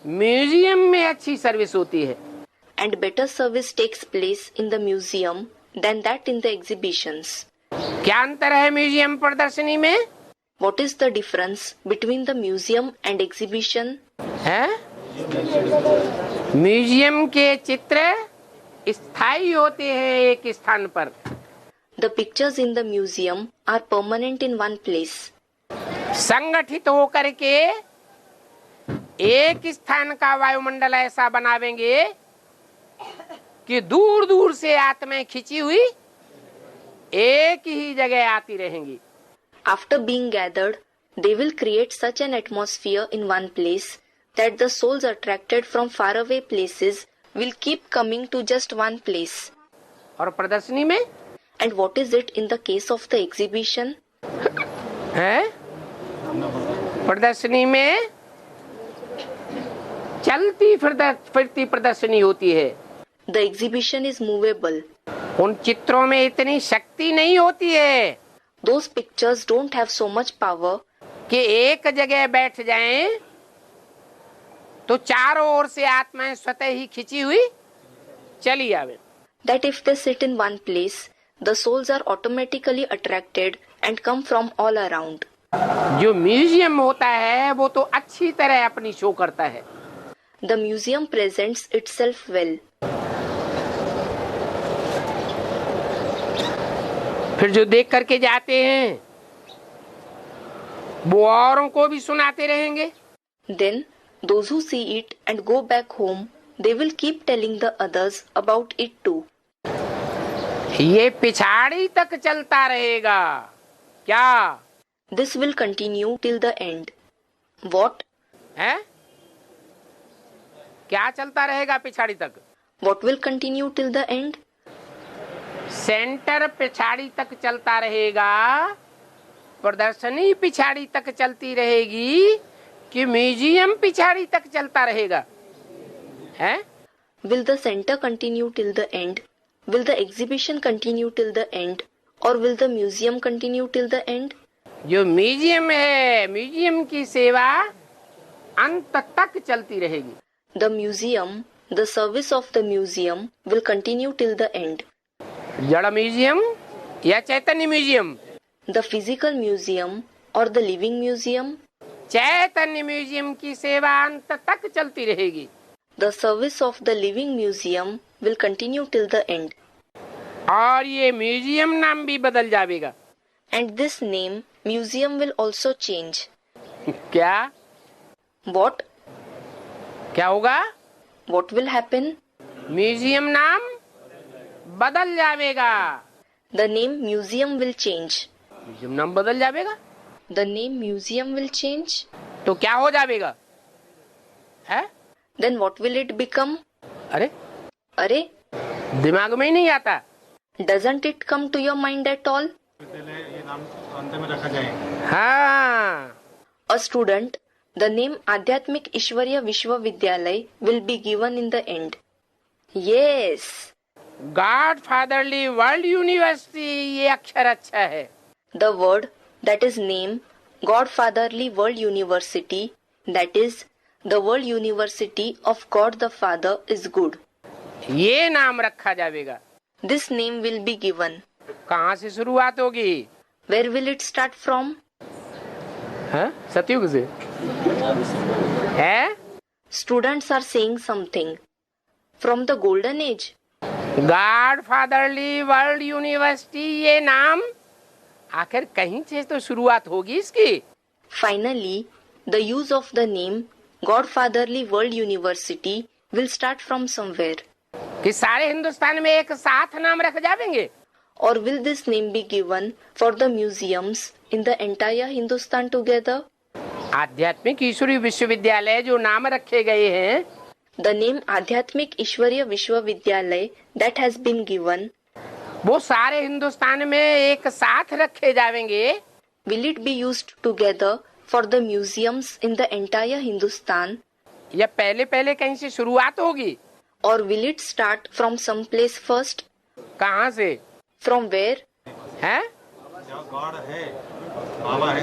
म्यूजियम में अच्छी सर्विस होती है। And better service takes place in the museum than that in the exhibitions. क्या अंतर है म्यूजियम प्रदर्शनी में? What is the difference between the museum and exhibition? है? म्यूजियम के चित्र स्थायी होते हैं एक स्थान पर। The pictures in the museum are permanent in one place. संगठित होकर के एक स्थान का वायुमंडल ऐसा बनावेंगे कि दूर दूर से आत्माएं खिंची हुई एक ही जगह आती रहेंगी। After being gathered, they will create such an atmosphere in one place that the souls attracted from faraway places will keep coming to just one place. और प्रदर्शनी में And what is it in the case of the exhibition? है? प्रदर्शनी में चलती फिरती प्रदर्शनी होती है। The exhibition is movable. उन चित्रों में इतनी शक्ति नहीं होती है Those pictures don't have so much power कि एक जगह बैठ जाएं तो चारों ओर से आत्माएं स्वतः ही खिंची हुई चली आवे। that if they sit in one place, the souls are automatically attracted and come from all around. जो म्यूजियम होता है वो तो अच्छी तरह अपनी शो करता है। The museum presents itself well. फिर जो देख करके जाते हैं वो औरों को भी सुनाते रहेंगे। Then, those who see it and go back home, they will keep telling the others about it too. ये पिछाड़ी तक चलता रहेगा। क्या This will continue till the end. What? है? क्या चलता रहेगा पिछाड़ी तक? What will continue till the end? Centre पिछाड़ी तक चलता रहेगा, प्रदर्शनी पिछाड़ी तक चलती रहेगी कि म्यूजियम पिछाड़ी तक चलता रहेगा? है? Will the center continue till the end? Will the exhibition continue till the end? Or will the museum continue till the end? जो म्यूजियम है, म्यूजियम की सेवा अंत तक चलती रहेगी। The museum, the service of the museum will continue till the end. जड़ museum या चैतन्य museum? The physical museum or the living museum? चैतन्य म्यूजियम की सेवा अंत तक चलती रहेगी। The service of the living museum will continue till the end. और ये म्यूजियम नाम भी बदल जाएगा। And this name, museum, will also change. क्या? What? क्या होगा? What will happen? म्यूजियम नाम बदल जाएगा। The name museum will change. Museum नाम बदल जाएगा The name museum will change. तो क्या हो जाएगा? है? Then what will it become? अरे Arey, दिमाग में ही नहीं आता। doesn't it come to your mind at all? हाँ, A student, the name Adhyatmik Ishwarya Vishwavidyalay will be given in the end. Yes. God fatherly world University, ये अक्षर अच्छा है। The word, that is name, Godfatherly World University, that is, the World University of God the Father is good. ये नाम रखा जाएगा। This name will be given. कहाँ से शुरुआत होगी? Where will it start from? हाँ? सतयुग से है? Students are saying something. From the golden age. Godfatherly World University, ये नाम आखिर कहीं से तो शुरुआत होगी इसकी। Finally, the use of the name Godfatherly World University will start from somewhere. कि सारे हिंदुस्तान में एक साथ नाम रख जाएंगे? Or will this name be given for the museums in the entire Hindustan together? आध्यात्मिक ईश्वरीय विश्वविद्यालय जो नाम रखे गए हैं, The name Adhyatmik Ishwariya Vishwavidyalay that has been given, वो सारे हिंदुस्तान में एक साथ रखे जाएंगे? will it be used together for the museums in the entire Hindustan? या पहले पहले कहीं से शुरुआत होगी? Or will it start from some place first? कहाँ से? From where? है? गॉड है, बाबा है,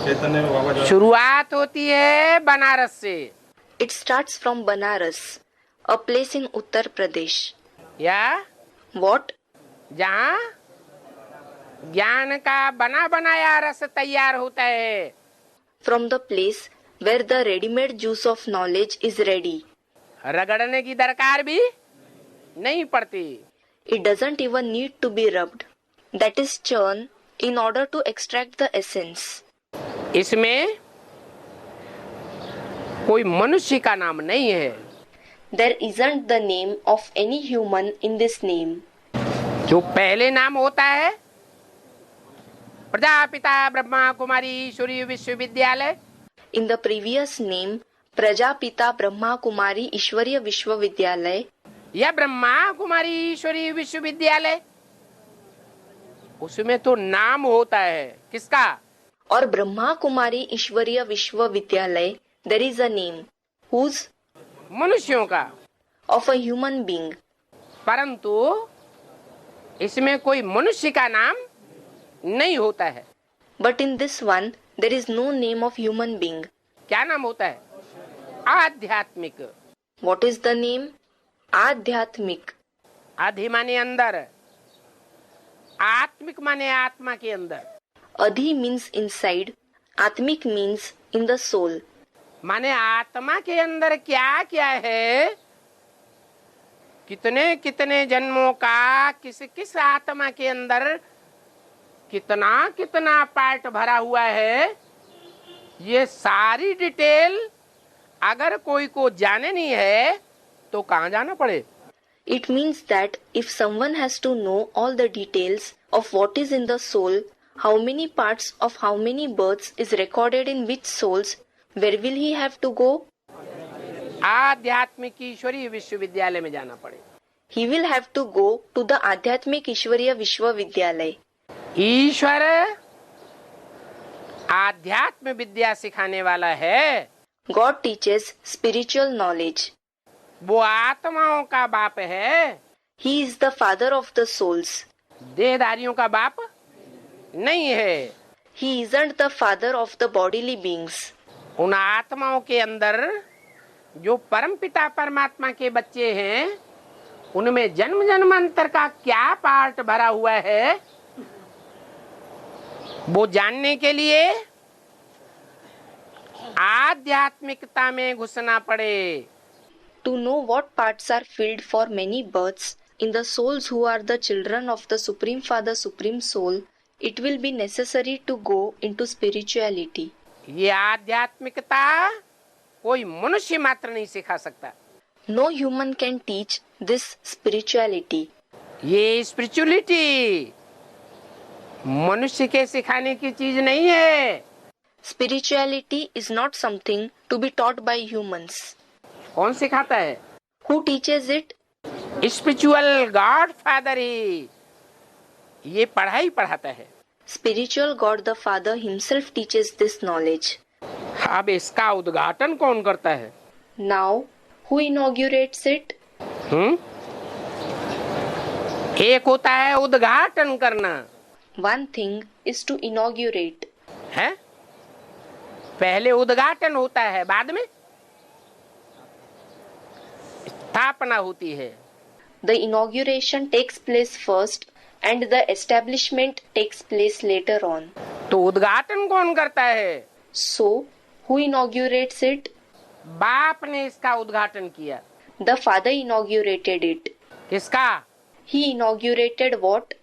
चैतन्य में बाबा जो शुरुआत होती है बनारस से। It starts from Banaras, a place in Uttar Pradesh. या What? जहाँ ज्ञान का बना बनाया रस तैयार होता है। From the place where the ready-made juice of knowledge is ready. रगड़ने की दरकार भी नहीं पड़ती। It doesn't even need to be rubbed. That is churn in order to extract the essence. इसमें कोई मनुष्य का नाम नहीं है। There isn't the name of any human in this name. जो पहले नाम होता है प्रजापिता ब्रह्मा कुमारी ईश्वरीय विश्वविद्यालय, In the previous name, Prajapita Brahma Kumari Ishwariya Vishwavidyalay, या ब्रह्मा कुमारी ईश्वरीय विश्वविद्यालय, उसमें तो नाम होता है किसका? or Brahma Kumari Ishwariya Vishwavidyalay, there is a name whose मनुष्यों का। of a human being. परंतु इसमें कोई मनुष्य का नाम नहीं होता है। But in this one, there is no name of human being. क्या नाम होता है? आध्यात्मिक। What is the name? Adhyatmik. आधि माने अंदर, आत्मिक माने आत्मा के अंदर, Adhi means inside, Atmik means in the soul. माने आत्मा के अंदर क्या क्या है, कितने कितने जन्मों का किस किस आत्मा के अंदर कितना कितना पार्ट भरा हुआ है, ये सारी डिटेल अगर कोई को जाने नहीं है तो कहाँ जाना पड़े? It means that if someone has to know all the details of what is in the soul, how many parts of how many births is recorded in which souls, where will he have to go? आध्यात्मिक ईश्वरीय विश्वविद्यालय में जाना पड़े। He will have to go to the Adhyatmik Ishwariya Vishwavidyalay. ईश्वर आध्यात्म विद्या सिखाने वाला है। God teaches spiritual knowledge. वो आत्माओं का बाप है, He is the father of the souls. देहधारियों का बाप नहीं है। He isn't the father of the bodily beings. उन आत्माओं के अंदर जो परमपिता परमात्मा के बच्चे हैं, उनमें जन्म जन्मांतर का क्या पार्ट भरा हुआ है, वो जानने के लिए आध्यात्मिकता में घुसना पड़े। To know what parts are filled for many births in the souls who are the children of the Supreme Father, Supreme Soul, it will be necessary to go into spirituality. ये आध्यात्मिकता कोई मनुष्य मात्र नहीं सिखा सकता। No human can teach this spirituality. ये spirituality मनुष्य के सिखाने की चीज नहीं है। Spirituality is not something to be taught by humans. कौन सिखाता है? Who teaches it? Spiritual God father ही ये पढ़ाई पढ़ाता है। Spiritual God the Father himself teaches this knowledge. अब इसका उद्घाटन कौन करता है? Now, who inaugurates it? एक होता है उद्घाटन करना, One thing is to inaugurate. है? पहले उद्घाटन होता है, बाद में स्थापना होती है। The inauguration takes place first and the establishment takes place later on. तो उद्घाटन कौन करता है? So, who inaugurates it? बाप ने इसका उद्घाटन किया। The father inaugurated it. किसका? He inaugurated what?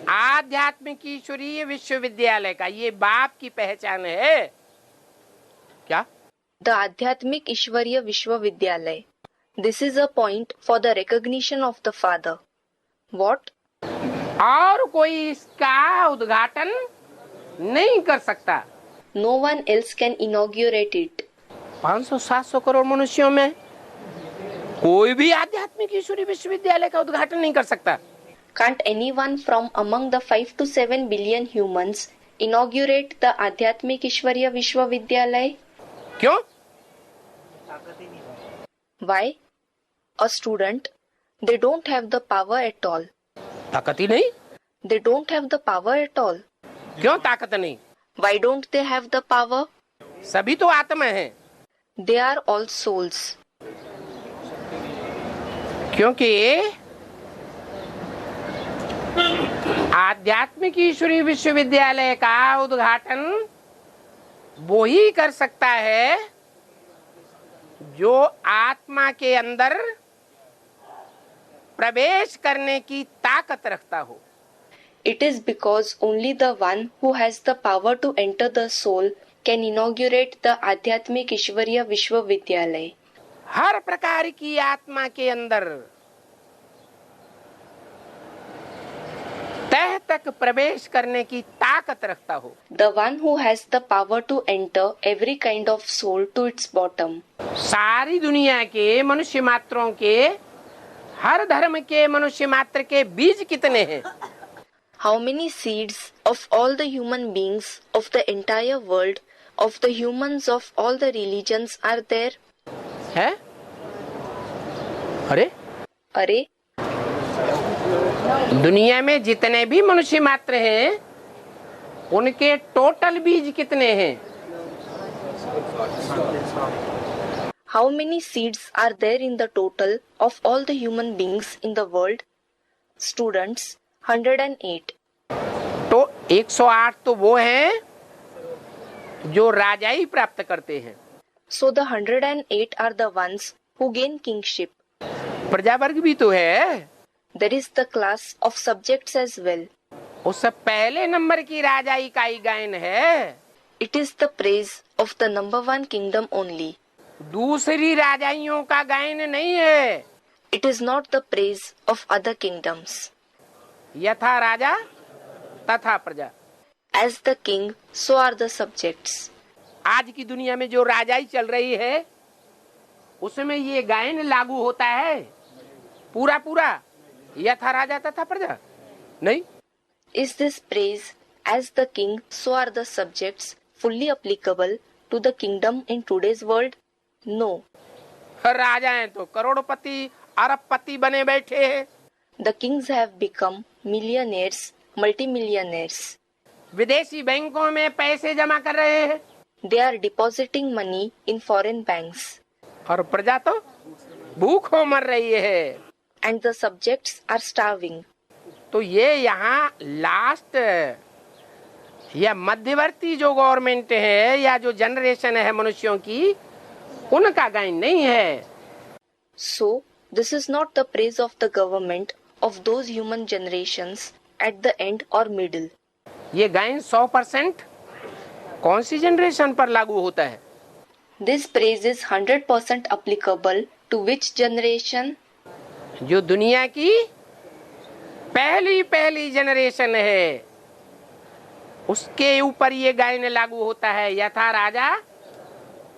आध्यात्मिक ईश्वरीय विश्वविद्यालय का। ये बाप की पहचान है क्या? The Adhyatmik Ishwariya Vishwavidyalay. This is a point for the recognition of the father. What? और कोई इसका उद्घाटन नहीं कर सकता। No one else can inaugurate it. 500-700 crore मनुष्यों में कोई भी आध्यात्मिक ईश्वरीय विश्वविद्यालय का उद्घाटन नहीं कर सकता। Can't anyone from among the 5 to 7 billion humans inaugurate the Adhyatmik Ishwariya Vishwavidyalay? क्यों? Why? A student, they don't have the power at all. ताकत ही नहीं? They don't have the power at all. क्यों ताकत नहीं? Why don't they have the power? सभी तो आत्मा हैं। They are all souls. क्योंकि आध्यात्मिक ईश्वरीय विश्वविद्यालय का उद्घाटन वो ही कर सकता है जो आत्मा के अंदर प्रवेश करने की ताकत रखता हो। It is because only the one who has the power to enter the soul can inaugurate the Adhyatmik Ishwariya Vishwavidyalay. हर प्रकार की आत्मा के अंदर तह तक प्रवेश करने की ताकत रखता हो। The one who has the power to enter every kind of soul to its bottom. सारी दुनिया के मनुष्य मात्रों के, हर धर्म के मनुष्य मात्र के बीज कितने हैं? How many seeds of all the human beings of the entire world, of the humans of all the religions are there? है? अरे अरे दुनिया में जितने भी मनुष्य मात्र हैं उनके टोटल बीज कितने हैं? How many seeds are there in the total of all the human beings in the world? Students, 108. तो 108 तो वो हैं जो राजाई प्राप्त करते हैं। So the 108 are the ones who gain kingship. प्रजा वर्ग भी तो है। There is the class of subjects as well. उससे पहले नंबर की राजाई का ही गायन है। It is the praise of the number one kingdom only. दूसरी राजाइयों का गायन नहीं है। It is not the praise of other kingdoms. यथा राजा तथा प्रजा। As the king, so are the subjects. आज की दुनिया में जो राजाई चल रही है उसमें ये गायन लागू होता है पूरा पूरा, यथा राजा तथा प्रजा नहीं। Is this praise, as the king, so are the subjects, fully applicable to the kingdom in today's world? No. राजा हैं तो करोड़पति अरबपति बने बैठे हैं। The kings have become millionaires, multimillionaires. विदेशी बैंकों में पैसे जमा कर रहे हैं। They are depositing money in foreign banks. और प्रजा तो भूखों मर रही है। And the subjects are starving. तो ये यहाँ लास्ट या मध्यवर्ती जो गवर्नमेंट है या जो जनरेशन है मनुष्यों की, उनका गायन नहीं है। So, this is not the praise of the government of those human generations at the end or middle. ये गायन 100% कौन सी जनरेशन पर लागू होता है? This praise is 100% applicable to which generation? जो दुनिया की पहली जनरेशन है उसके ऊपर ये गायन लागू होता है, यथा राजा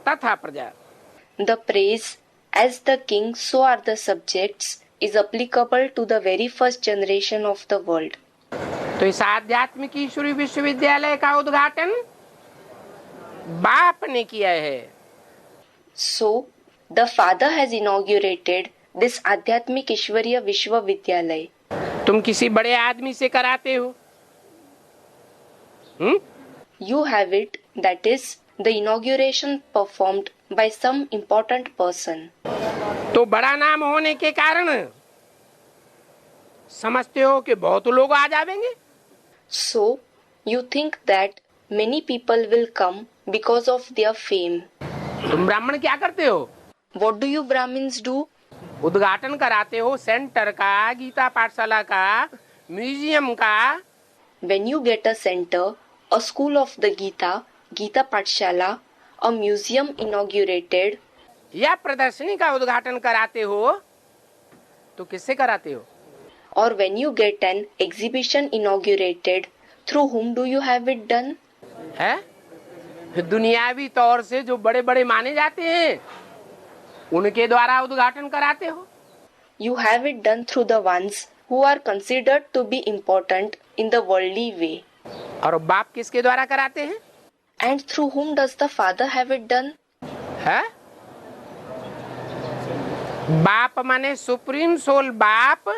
तथा प्रजा। The praise, as the king, so are the subjects, is applicable to the very first generation of the world. तो इस आध्यात्मिक ईश्वरीय विश्वविद्यालय का उद्घाटन बाप ने किया है। So, the father has inaugurated this Adhyatmik Ishwariya Vishwavidyalay. तुम किसी बड़े आदमी से कराते हो? You have it, that is, the inauguration performed by some important person. तो बड़ा नाम होने के कारण समझते हो कि बहुत लोग आ जाएंगे? So, you think that many people will come because of their fame. तुम ब्राह्मण क्या करते हो? What do you Brahmins do? उद्घाटन कराते हो सेंटर का, गीता पाठशाला का, म्यूजियम का। When you get a center, a school of the Gita, Gita Pathshala, a museum inaugurated, या प्रदर्शनी का उद्घाटन कराते हो, तो किससे कराते हो? or when you get an exhibition inaugurated, through whom do you have it done? है? दुनियावी तौर से जो बड़े बड़े माने जाते हैं उनके द्वारा उद्घाटन कराते हो। You have it done through the ones who are considered to be important in the worldly way. और बाप किसके द्वारा कराते हैं? And through whom does the Father have it done? है? बाप माने सुप्रीम सोल बाप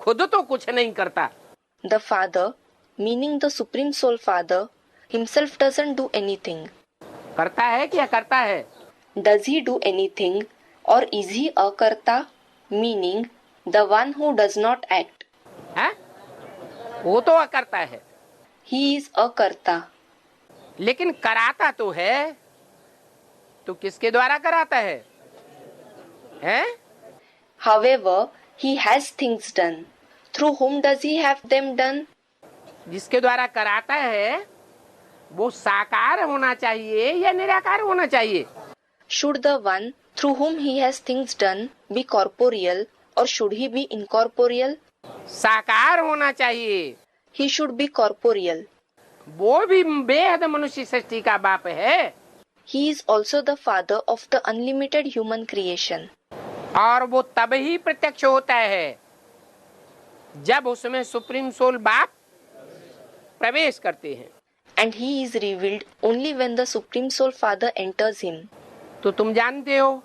खुद तो कुछ नहीं करता। The Father, meaning the Supreme Soul Father, himself doesn't do anything. करता है क्या करता है? Does he do anything, or is he a karta, meaning the one who does not act? है? वो तो करता है। He is a karta. लेकिन कराता तो है, तो किसके द्वारा कराता है? हैं? However, he has things done. Through whom does he have them done? जिसके द्वारा कराता है वो साकार होना चाहिए या निराकार होना चाहिए? Should the one through whom he has things done be corporeal, or should he be incorporeal? साकार होना चाहिए। He should be corporeal. वो भी बेहद मनुष्य सृष्टि का बाप है। He is also the father of the unlimited human creation. और वो तब ही प्रत्यक्ष होता है जब उसमें सुप्रीम सोल बाप प्रवेश करते हैं। And he is revealed only when the Supreme Soul Father enters him. तो तुम जानते हो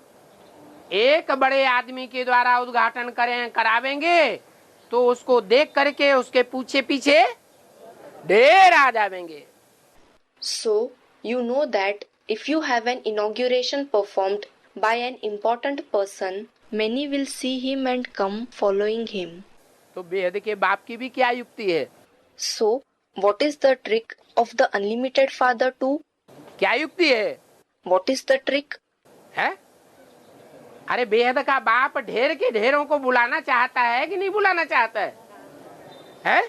एक बड़े आदमी के द्वारा उद्घाटन करावेंगे तो उसको देख करके उसके पीछे पीछे ढेर आ जाएंगे। So, you know that if you have an inauguration performed by an important person, many will see him and come following him. तो बेहद के बाप की भी क्या युक्ति है? So, what is the trick of the unlimited Father too? क्या युक्ति है? What is the trick? है? अरे बेहद का बाप ढेर के ढेरों को बुलाना चाहता है कि नहीं बुलाना चाहता है? है?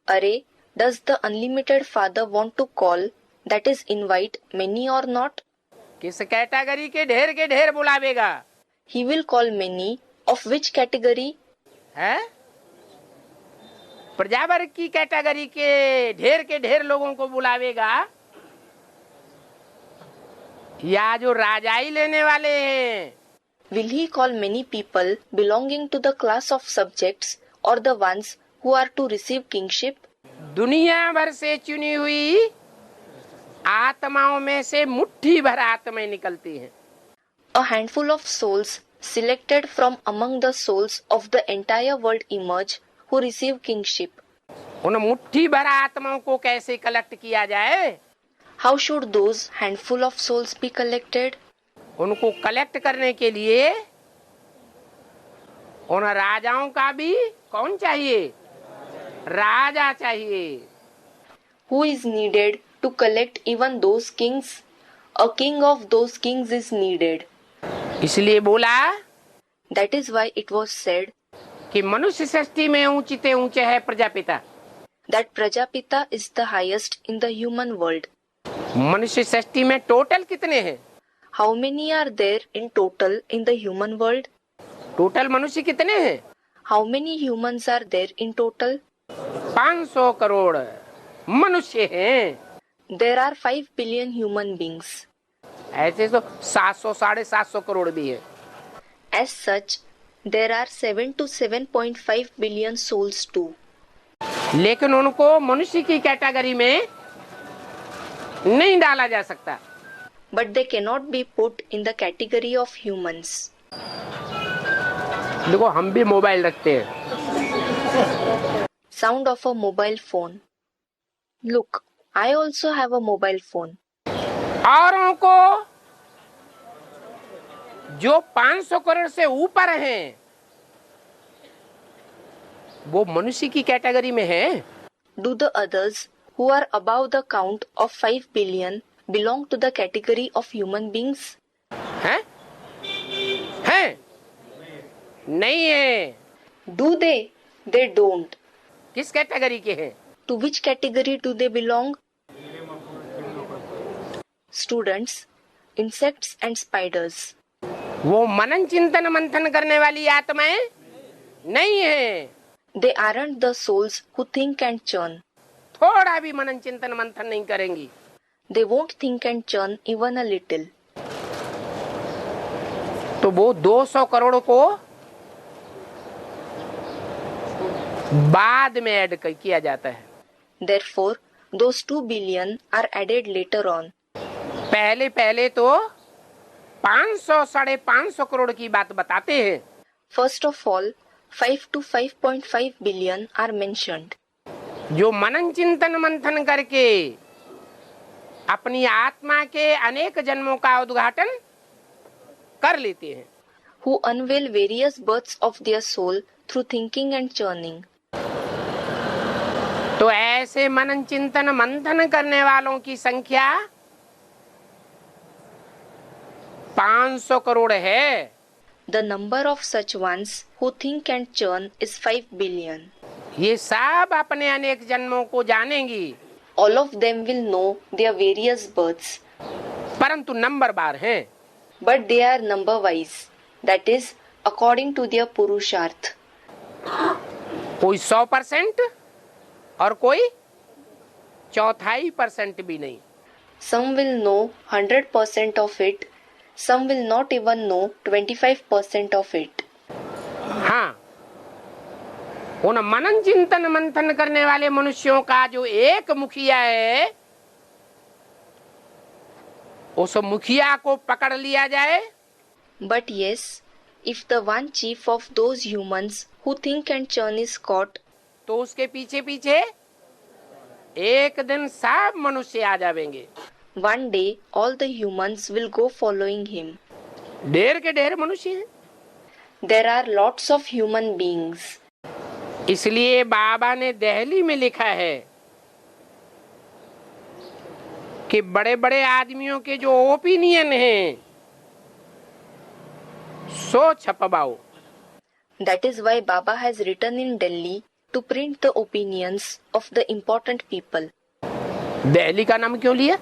Array, does the unlimited Father want to call, that is invite, many or not? किस कैटेगरी के ढेर बुलावेगा? He will call many. Of which category? है? प्रजावर्ग की कैटेगरी के ढेर लोगों को बुलावेगा या जो राजाई लेने वाले हैं? Will he call many people belonging to the class of subjects, or the ones who are to receive kingship? दुनिया भर से चुनी हुई आत्माओं में से मुट्ठी भर आत्माएं निकलती हैं। A handful of souls selected from among the souls of the entire world emerge who receive kingship. उन मुट्ठी भर आत्माओं को कैसे कलेक्ट किया जाए? How should those handful of souls be collected? उनको कलेक्ट करने के लिए उन राजाओं का भी कौन चाहिए? राजा चाहिए। Who is needed to collect even those kings? A king of those kings is needed. इसलिए बोला That is why it was said कि मनुष्य सृष्टि में ऊंचे ऊंचे है Prajapita. that Prajapita is the highest in the human world. मनुष्य सृष्टि में टोटल कितने हैं? How many are there in total in the human world? Total मनुष्य कितने हैं? How many humans are there in total? 500 crore मनुष्य हैं। There are 5 billion human beings. ऐसे तो 700 750 करोड़ भी है। As such, there are 7 to 7.5 billion souls too. लेकिन उनको मनुष्य की कैटेगरी में नहीं डाला जा सकता। But they cannot be put in the category of humans. देखो हम भी मोबाइल रखते हैं। Sound of a mobile phone. Look, I also have a mobile phone. औरों को जो 500 करोड़ से ऊपर हैं वो मनुष्य की कैटेगरी में है। Do the others who are above the count of 5 billion belong to the category of human beings? हैं? हैं? नहीं है। Do they? They don't. किस कैटेगरी के हैं? To which category do they belong? Students, insects and spiders. वो मनन चिंतन मंथन करने वाली आत्माएं नहीं है। They aren't the souls who think and churn. थोड़ा भी मनन चिंतन मंथन नहीं करेंगी। They won't think and churn even a little. तो वो 200 करोड़ को बाद में ऐड किया जाता है। Therefore, those 2 billion are added later on. पहले तो 500 साढ़े 500 करोड़ की बात बताते हैं। First of all, 5 to 5.5 billion are mentioned. जो मनन चिंतन मंथन करके अपनी आत्मा के अनेक जन्मों का उद्घाटन कर लेते हैं। Who unveil various births of their soul through thinking and churning. तो ऐसे मनन चिंतन मंथन करने वालों की संख्या 500 करोड़ है। The number of such ones who think and churn is 5 billion. ये सब अपने अनेक जन्मों को जानेंगी। All of them will know their various births. परंतु नंबर बार हैं। But they are number wise. That is, according to their purusharth. कोई 100% और कोई 0.25% भी नहीं। Some will know 100% of it. Some will not even know 25% of it. हाँ, उन मनन चिंतन मंथन करने वाले मनुष्यों का जो एक मुखिया है उस मुखिया को पकड़ लिया जाए। But yes, if the one chief of those humans who think and churn is caught, तो उसके पीछे पीछे एक दिन सब मनुष्य आ जाएंगे। one day all the humans will go following him. ढेर के ढेर मनुष्य हैं। There are lots of human beings. इसलिए बाबा ने दिल्ली में लिखा है कि बड़े बड़े आदमियों के जो ओपिनियन हैं सो छपवाओ। That is why Baba has written in Delhi to print the opinions of the important people. Delhi का नाम क्यों लिया?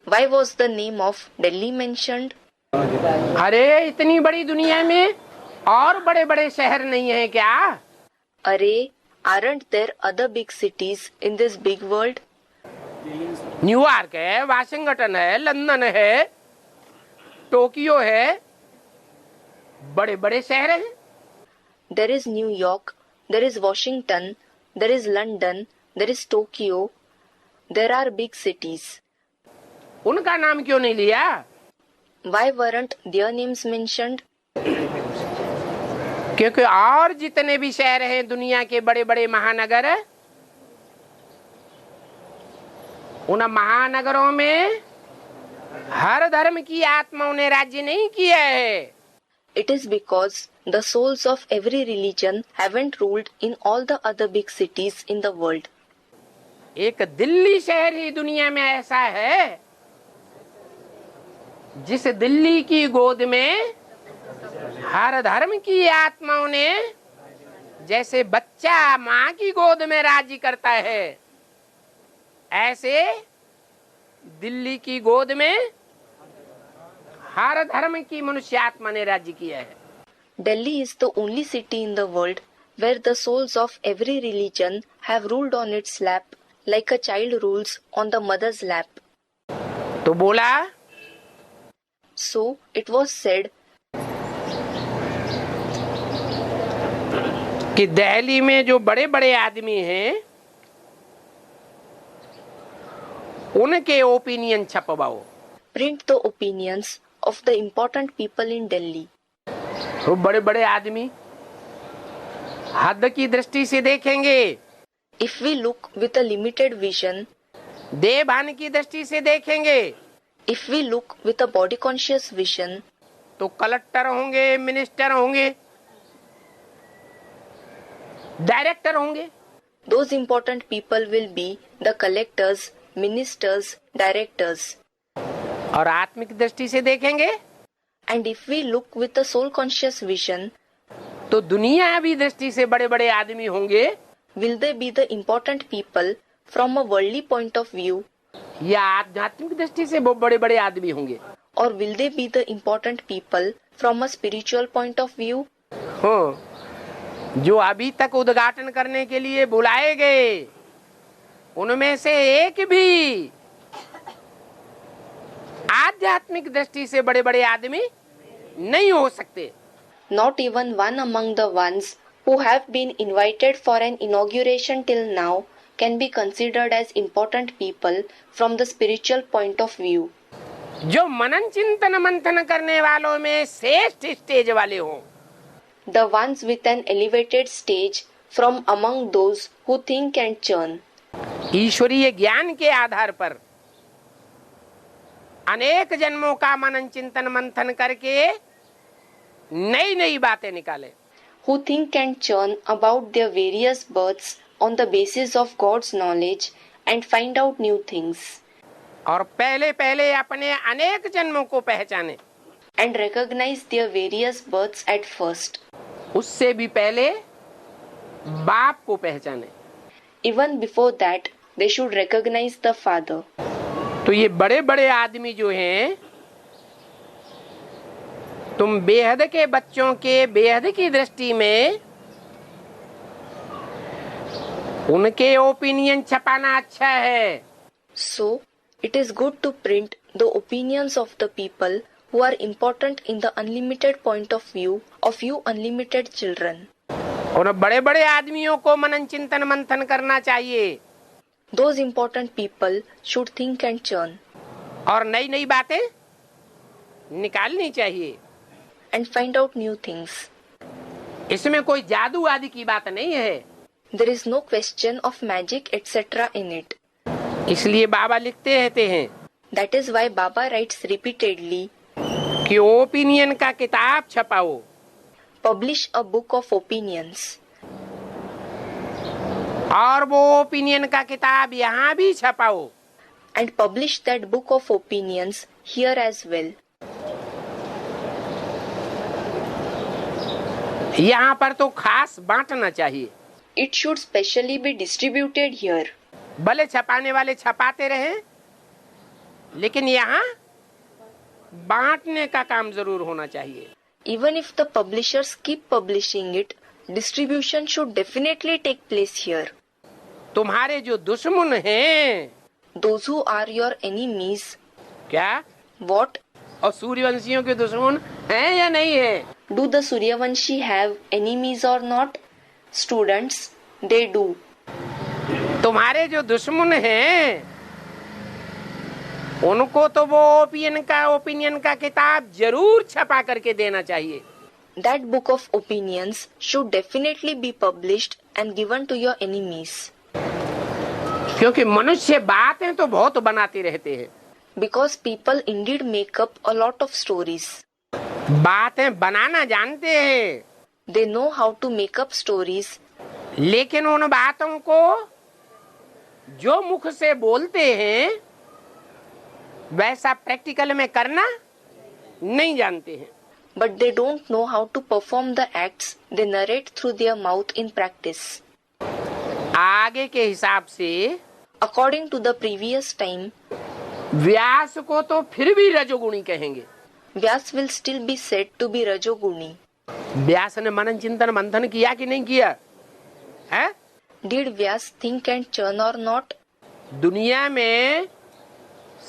Why was the name of Delhi mentioned? अरे इतनी बड़ी दुनिया में और बड़े बड़े शहर नहीं है क्या? Array, aren't there other big cities in this big world? New York है, वाशिंगटन है, लंदन है, टोक्यो है, बड़े बड़े शहर हैं। There is New York, there is Washington, there is London, there is Tokyo. There are big cities. उनका नाम क्यों नहीं लिया? Why weren't their names mentioned? क्योंकि और जितने भी शहर हैं दुनिया के बड़े बड़े महानगर, उन महानगरों में हर धर्म की आत्माओं ने राज्य नहीं किया है। It is because the souls of every religion haven't ruled in all the other big cities in the world. एक दिल्ली शहर ही दुनिया में ऐसा है जिस दिल्ली की गोद में हर धर्म की आत्माओं ने जैसे बच्चा माँ की गोद में राज्य करता है, ऐसे दिल्ली की गोद में हर धर्म की मनुष्य आत्मा ने राज्य किया है। Delhi is the only city in the world where the souls of every religion have ruled on its lap like a child rules on the mother's lap. तो बोला, So it was said कि दिल्ली में जो बड़े बड़े आदमी हैं उनके opinion छपवाओ। print the opinions of the important people in Delhi. तो बड़े बड़े आदमी हद की दृष्टि से देखेंगे If we look with a limited vision, देह भान की दृष्टि से देखेंगे If we look with a body conscious vision, तो कलेक्टर होंगे, मिनिस्टर होंगे, डायरेक्टर होंगे। those important people will be the collectors, ministers, directors. और आत्मिक दृष्टि से देखेंगे And if we look with a soul conscious vision, तो दुनियावी दृष्टि से बड़े बड़े आदमी होंगे will they be the important people from a worldly point of view, या आध्यात्मिक दृष्टि से वो बड़े बड़े आदमी होंगे? or will they be the important people from a spiritual point of view? हो, जो अभी तक उद्घाटन करने के लिए बुलाए गए उनमें से एक भी आध्यात्मिक दृष्टि से बड़े बड़े आदमी नहीं हो सकते। Not even one among the ones who have been invited for an inauguration till now can be considered as important people from the spiritual point of view. जो मनन चिंतन मंथन करने वालों में श्रेष्ठ स्टेज वाले हों, The ones with an elevated stage from among those who think and churn. ईश्वरीय ज्ञान के आधार पर अनेक जन्मों का मनन चिंतन मंथन करके नई नई बातें निकाले। Who think and churn about their various births on the basis of God's knowledge and find out new things. और पहले पहले अपने अनेक जन्मों को पहचाने। And recognize their various births at first. उससे भी पहले बाप को पहचाने। Even before that, they should recognize the Father. तो ये बड़े बड़े आदमी जो हैं, तुम बेहद के बच्चों के बेहद की दृष्टि में उनके ओपिनियन छपाना अच्छा है। So, it is good to print the opinions of the people who are important in the unlimited point of view of you unlimited children. और बड़े बड़े आदमियों को मनन चिंतन मंथन करना चाहिए। Those important people should think and churn. और नई नई बातें निकालनी चाहिए। And find out new things. इसमें कोई जादू आदि की बात नहीं है। There is no question of magic etc. in it. इसलिए बाबा लिखते रहते हैं That is why Baba writes repeatedly, कि ओपिनियन का किताब छपाओ। publish a book of opinions. और वो ओपिनियन का किताब यहाँ भी छपाओ। And publish that book of opinions here as well. यहाँ पर तो खास बांटना चाहिए। It should specially be distributed here. भले छपाने वाले छपाते रहें, लेकिन यहाँ बांटने का काम जरूर होना चाहिए। Even if the publishers keep publishing it, distribution should definitely take place here. तुम्हारे जो दुश्मन हैं, Those who are your enemies, क्या what? और सूर्यवंशियों के दुश्मन हैं या नहीं है? Do the Suryavanshi have enemies or not? Students, they do. तुम्हारे जो दुश्मन हैं, उनको तो वो ओपिनियन का किताब जरूर छपा करके देना चाहिए। That book of opinions should definitely be published and given to your enemies. क्योंकि मनुष्य बातें तो बहुत बनाते रहते हैं। Because people indeed make up a lot of stories. बातें बनाना जानते हैं, They know how to make up stories, लेकिन उन बातों को जो मुख से बोलते हैं वैसा प्रैक्टिकल में करना नहीं जानते हैं। but they don't know how to perform the acts they narrate through their mouth in practice. आगे के हिसाब से According to the previous time, व्यास को तो फिर भी रजोगुणी कहेंगे। Vyas will still be said to be Rajoguni. व्यास ने मनन चिंतन मंथन किया कि नहीं किया है? Did Vyas think and churn or not? दुनिया में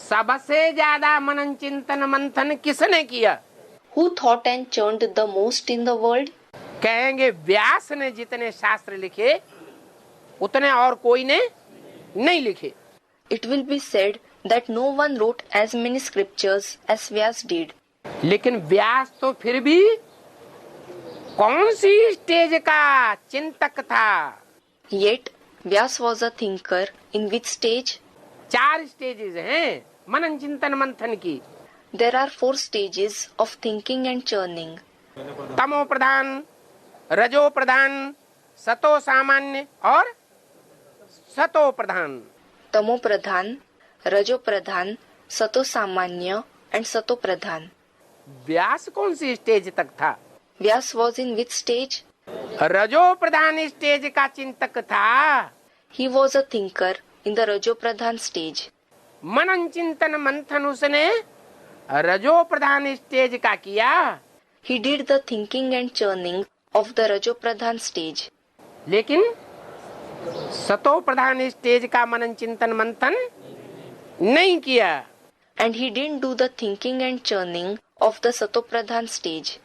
सबसे ज्यादा मनन चिंतन मंथन किसने किया? Who thought and churned the most in the world? कहेंगे व्यास ने जितने शास्त्र लिखे उतने और कोई ने नहीं लिखे। It will be said that no one wrote as many scriptures as Vyas did. लेकिन व्यास तो फिर भी कौन सी स्टेज का चिंतक था? Yet Vyas was a thinker in which stage? 4 stages हैं मनन चिंतन मंथन की। There are 4 stages of thinking and churning. तमो प्रधान, रजो प्रधान, सतो सामान्य और सतो प्रधान। तमो प्रधान, रजो प्रधान, सतो सामान्य and सतो प्रधान. व्यास कौन सी स्टेज तक था? Vyas was in which stage? रजो प्रधान स्टेज का चिंतक था। He was a thinker in the Rajo Pradhan stage. मनन चिंतन मंथन उसने रजो प्रधान स्टेज का किया। He did the thinking and churning of the Rajo Pradhan stage. लेकिन सतो प्रधान स्टेज का मनन चिंतन मंथन नहीं किया। And he didn't do the thinking and churning of the Sato Pradhan stage.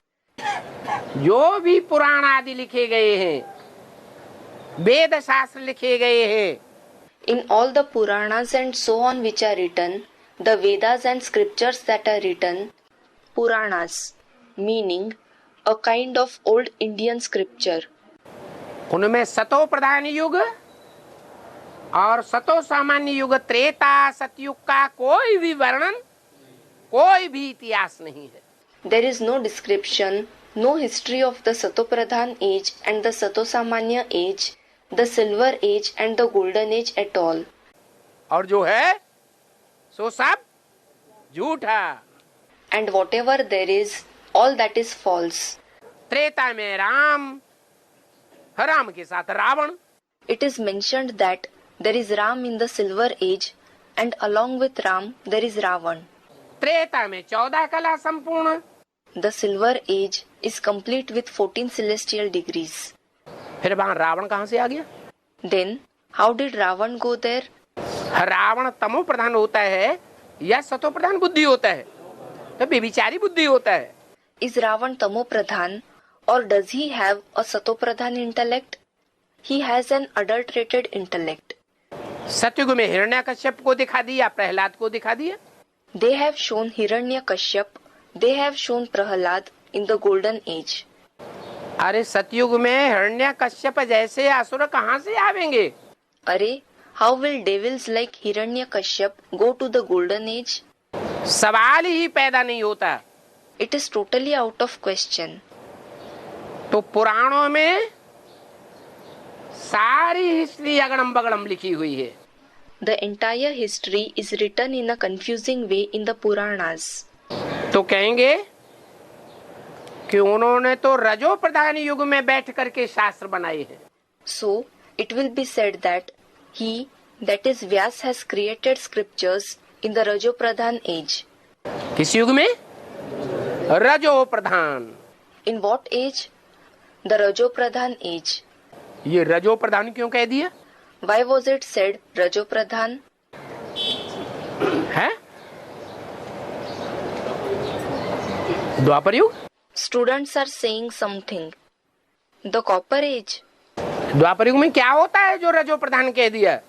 जो भी पुराण आदि लिखे गए हैं, वेद शास्त्र लिखे गए हैं, In all the Puranas and so on which are written, the Vedas and scriptures that are written, Puranas, meaning a kind of old Indian scripture. उनमें सतो प्रधान युग और सतो सामान्य युग, त्रेता सतयुग का कोई भी वर्णन, कोई भी इतिहास नहीं है। There is no description, no history of the Sato Pradhan age and the Sato Samanya age, the Silver age and the Golden age at all. और जो है सो सब झूठा। And whatever there is, all that is false. Treta में राम, राम के साथ Ravan. It is mentioned that there is Ram in the Silver age and along with Ram there is Ravan. Treta में 14 कला संपूर्ण। The Silver age is complete with 14 celestial degrees. फिर वहां रावण कहां से आ गया? Then, how did Ravan go there? Ravan तमो प्रधान होता है या सतो प्रधान बुद्धि होता है? तो बेविचारी बुद्धि होता है। Is Ravan Tamo Pradhan or does he have a Sato Pradhan intellect? He has an adulterated intellect. सतयुग में हिरण्यकश्यप को दिखा दिया, प्रहलाद को दिखा दिया। They have shown Hiranyakashyap, they have shown Prahalad in the golden age. अरे सतयुग में हिरण्यकश्यप जैसे असुर कहां से आवेंगे? Arey, how will devils like Hiranyakashyap go to the golden age? सवाल ही पैदा नहीं होता। It is totally out of question. तो पुराणों में सारी हिस्ट्री अगड़म बगड़म लिखी हुई है। The entire history is written in a confusing way in the Puranas. तो कहेंगे कि उन्होंने तो रजो प्रधान युग में बैठ करके शास्त्र बनाए हैं। So, it will be said that he, that is Vyas, has created scriptures in the Rajo Pradhan age. किस युग में? रजो प्रधान। In what age? The Rajo Pradhan age. ये रजो प्रधान क्यों कह दिया? Why was it said Rajo Pradhan? है द्वापर युग। Students are saying something. The Copper age. द्वापर युग में क्या होता है जो रजो प्रधान कह दिया?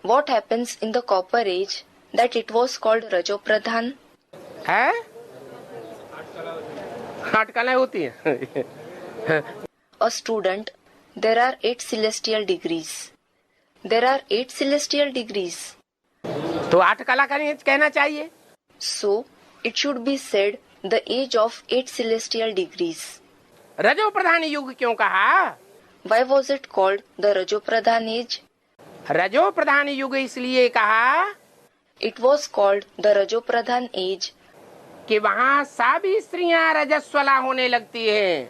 What happens in the Copper age that it was called Rajo Pradhan? है 8 कलाएं होती हैं। A student, there are 8 celestial degrees. There are 8 celestial degrees. तो 8 कला कहना चाहिए। So, it should be said the age of 8 celestial degrees. रजो प्रधान युग क्यों कहा? Why was it called the Rajo Pradhan age? रजो प्रधान युग इसलिए कहा It was called the Rajo Pradhan age कि वहाँ सभी स्त्रियां रजस्वला होने लगती हैं।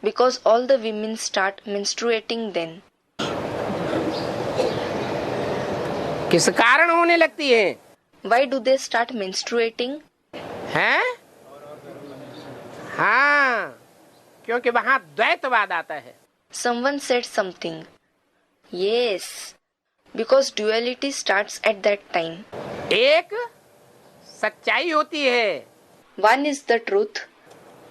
because all the women start menstruating then. किस कारण होने लगती हैं? Why do they start menstruating? हैं? हाँ, क्योंकि वहाँ द्वैतवाद आता है। Someone said something. Yes, because duality starts at that time. एक सच्चाई होती है One is the truth,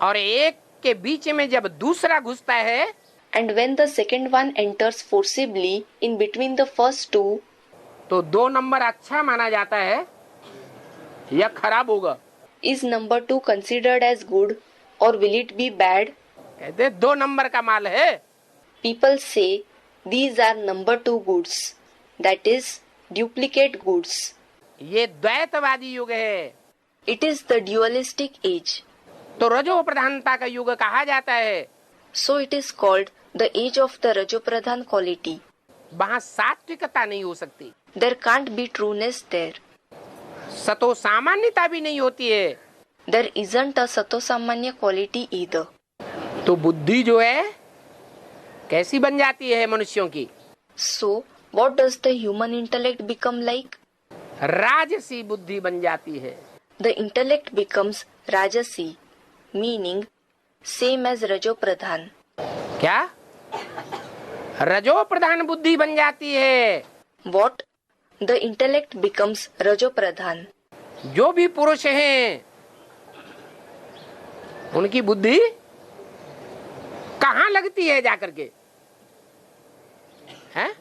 और एक के बीच में जब दूसरा घुसता है and when the second one enters forcibly in between the first two, तो 2 नंबर अच्छा माना जाता है या खराब होगा? is number 2 considered as good or will it be bad? कहते 2 नंबर का माल है। People say these are number 2 goods. That is, duplicate goods. ये द्वैतवादी युग है, It is the dualistic age. तो रजो प्रधानता का युग कहा जाता है। So it is called the age of the Rajopradhan quality. वहाँ सात्विकता नहीं हो सकती, There can't be trueness there. सतो सामान्यता भी नहीं होती है। There isn't a Satosamanya quality either. तो बुद्धि जो है कैसी बन जाती है मनुष्यों की? So, what does the human intellect become like? राजसी बुद्धि बन जाती है। The intellect becomes Rajasi, meaning same as Rajopradhan. क्या? रजो प्रधान बुद्धि बन जाती है। What? The intellect becomes Rajopradhan. जो भी पुरुष हैं उनकी बुद्धि कहाँ लगती है जाकर के? हैं?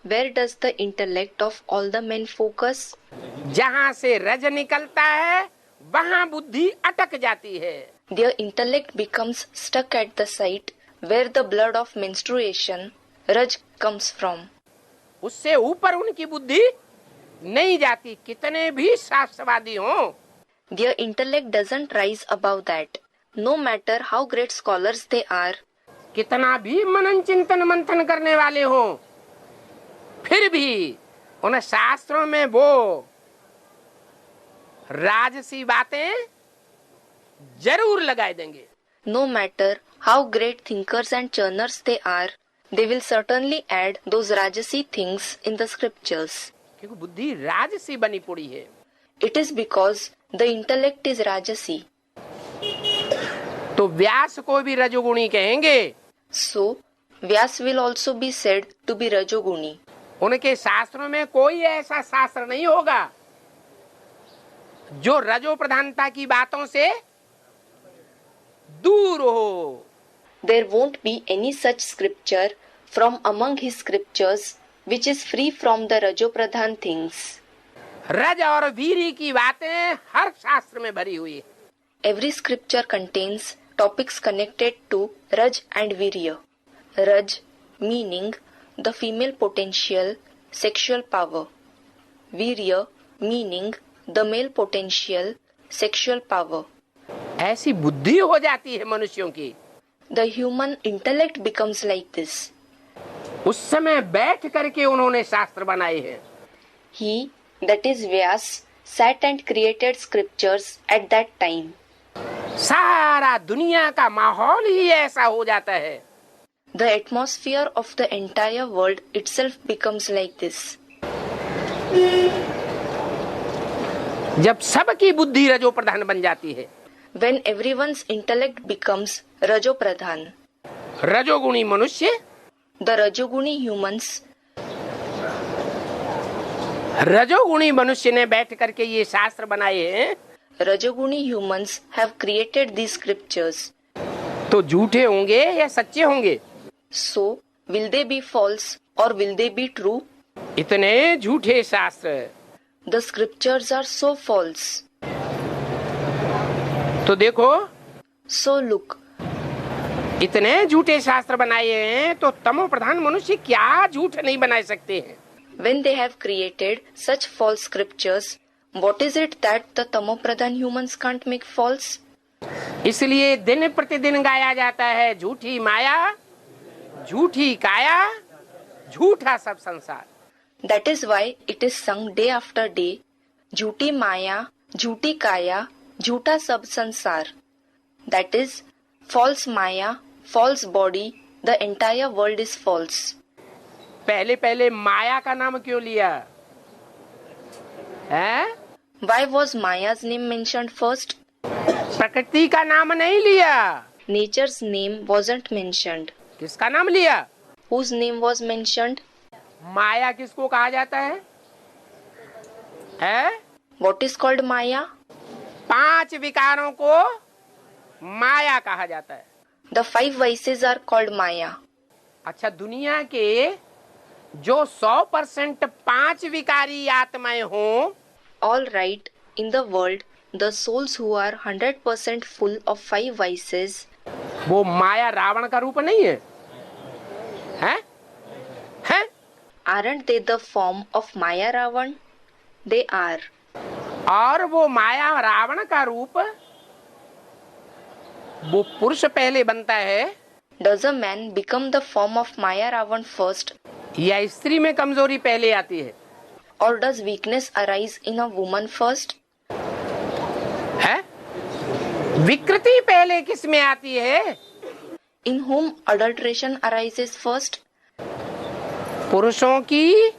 Where does the intellect of all the men focus? जहाँ से रज निकलता है वहाँ बुद्धि अटक जाती है। Their intellect becomes stuck at the site where the blood of menstruation, Raj, comes from. उससे ऊपर उनकी बुद्धि नहीं जाती, कितने भी शास्त्रवादी हों। Their intellect doesn't rise above that. No matter how great scholars they are, कितना भी मनन चिंतन मंथन करने वाले हों, फिर भी उन शास्त्रों में वो राजसी बातें जरूर लगाए देंगे। no matter how great thinkers and churners they are, they will certainly add those Rajasi things in the scriptures. क्योंकि बुद्धि राजसी बनी पड़ी है। It is because the intellect is Rajasi. तो व्यास को भी रजोगुणी कहेंगे। So, Vyas will also be said to be Rajoguni. उनके शास्त्रों में कोई ऐसा शास्त्र नहीं होगा जो रजो प्रधानता की बातों से दूर हो। There won't be any such scripture from among his scriptures which is free from the Rajopradhan things. रज और वीरी की बातें हर शास्त्र में भरी हुई है। Every scripture contains topics connected to Raj and Virya. Raj meaning the female potential, sexual power. Virya meaning the male potential, sexual power. ऐसी बुद्धि हो जाती है मनुष्यों की। The human intellect becomes like this. उस समय बैठ करके उन्होंने शास्त्र बनाए हैं। He, that is Vyas, sat and created scriptures at that time. सारा दुनिया का माहौल ही ऐसा हो जाता है। The atmosphere of the entire world itself becomes like this. जब सबकी बुद्धि रजो प्रधान बन जाती है। When everyone's intellect becomes Rajopradhan. रजोगुणी मनुष्य, The Rajoguni humans, रजोगुणी मनुष्य ने बैठ करके ये शास्त्र बनाए हैं, Rajoguni humans have created these scriptures. तो झूठे होंगे या सच्चे होंगे? So, will they be false or will they be true? इतने झूठे शास्त्र। The scriptures are so false. तो देखो, So look, इतने झूठे शास्त्र बनाए हैं तो तमो प्रधान मनुष्य क्या झूठ नहीं बना सकते हैं? when they have created such false scriptures, what is it that the Tamopradhan humans can't make false? इसलिए दिन प्रतिदिन गाया जाता है, झूठी माया, झूठी काया, झूठा सब संसार। That is why it is sung day after day, Jhuti Maya, Jhuti Kaya, Jhuta Sab Sansar. That is, false Maya, false body, the entire world is false. पहले पहले माया का नाम क्यों लिया है? Why was Maya's name mentioned first? प्रकृति का नाम नहीं लिया। Nature's name wasn't mentioned. किसका नाम लिया? Whose name was mentioned? माया किसको कहा जाता है? है? What is called Maya? 5 विकारों को माया कहा जाता है। The 5 vices are called Maya. अच्छा, दुनिया के जो 100% 5 विकारी आत्माएं हों, All right, in the world, the souls who are 100% full of 5 vices, वो माया रावण का रूप नहीं है, हैं? हैं? Aren't they the form of Maya Ravan? They are. और वो माया रावण का रूप वो पुरुष पहले बनता है Does a man become the form of Maya Ravan first, या स्त्री में कमजोरी पहले आती है? or does weakness arise in a woman first? है विकृति पहले किस में आती है? In whom adulteration arises first? पुरुषों की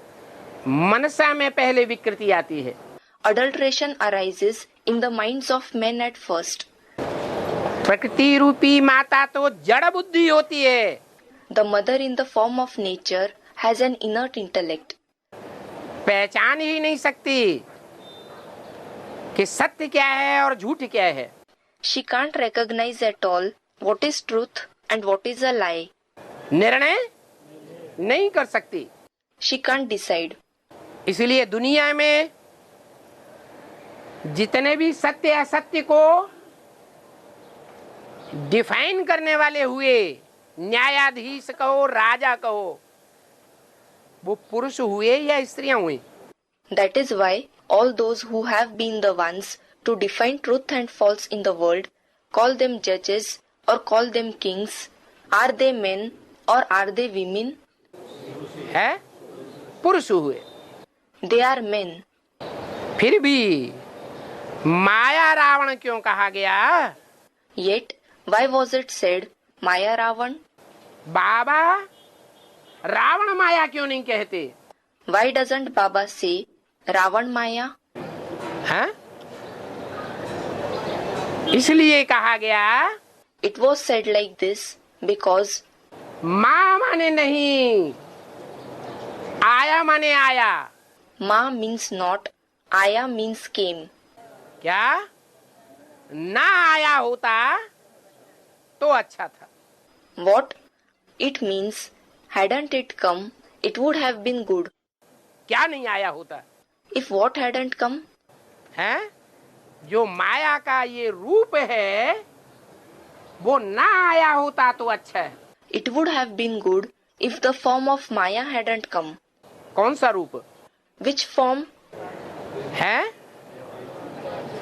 मनसा में पहले विकृति आती है. Adulteration arises in the minds of men at first. प्रकृति रूपी माता तो जड़ बुद्धि होती है. The mother in the form of nature has an inert intellect. पहचान ही नहीं सकती कि सत्य क्या है और झूठ क्या है. She can't recognize at all what is truth and what is a lie. निर्णय नहीं कर सकती. She can't decide. इसलिए दुनिया में जितने भी सत्य असत्य को डिफाइन करने वाले हुए, न्यायाधीश कहो, राजा कहो, वो पुरुष हुए या स्त्रियां हुई? That is why all those who have been the ones to define truth and false in the world, call them judges or call them kings, are they men or are they women? है पुरुष हुए. They are men. फिर भी माया रावण क्यों कहा गया? Yet, why was it said Maya Ravan? बाबा रावण माया क्यों नहीं कहते? Why doesn't Baba say Ravan Maya? हैं? इसलिए कहा गया It was said like this because माँ माने नहीं, आया माने आया. Ma means not, Aya means came. क्या ना आया होता तो अच्छा था. What it means, hadn't it come, it would have been good. क्या नहीं आया होता If what hadn't come, है? जो माया का ये रूप है वो ना आया होता तो अच्छा है. it would have been good if the form of Maya hadn't come. कौन सा रूप Which form? है?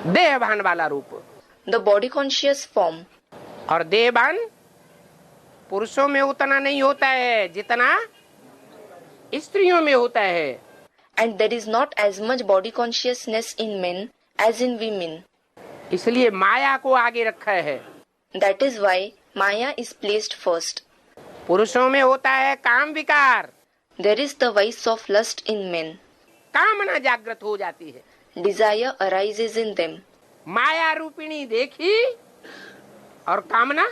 देहभान वाला रूप. The body conscious form. और देहभान पुरुषों में उतना नहीं होता है जितना स्त्रियों में होता है. And there is not as much body consciousness in men as in women. इसलिए माया को आगे रखा है. That is why Maya is placed first. पुरुषों में होता है काम विकार. There is the vice of lust in men. कामना जागृत हो जाती है. Desire arises in them. माया रूपिणी देखी और कामना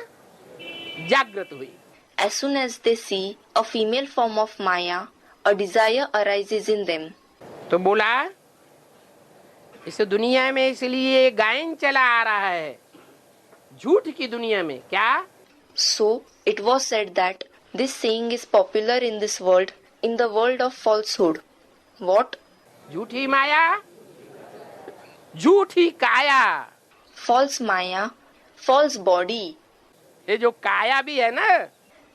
जागृत हुई. As soon as they see a female form of Maya, a desire arises in them. तो बोला इस दुनिया में इसलिए गायन चला आ रहा है झूठ की दुनिया में. क्या? So it was said that this saying is popular in this world, in the world of falsehood. What? झूठी माया, झूठी काया. False Maya, false body. ये जो काया भी है ना,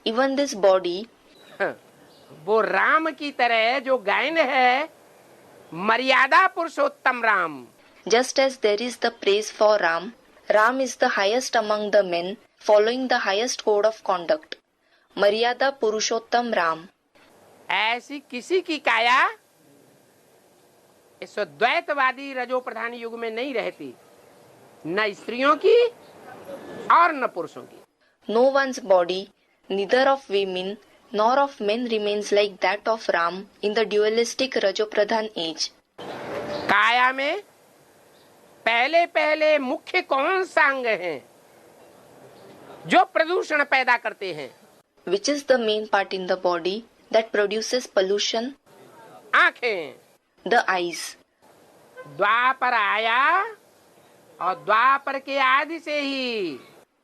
Even this body, वो राम की तरह जो गायन है, मर्यादा पुरुषोत्तम Ram. just as there is the praise for Ram, Ram is the highest among the men, following the highest code of conduct. Maryada Purushottam Ram. ऐसी किसी की काया इस द्वैतवादी रजो प्रधान युग में नहीं रहती, न स्त्रियों की और न पुरुषों की. No one's body, neither of women nor of men, remains like that of Ram in the dualistic Rajopradhan age. काया में पहले पहले मुख्य कौन सा अंग है जो प्रदूषण पैदा करते हैं? Which is the main part in the body that produces pollution? आंखें. The eyes. द्वापर आया और द्वापर के आदि से ही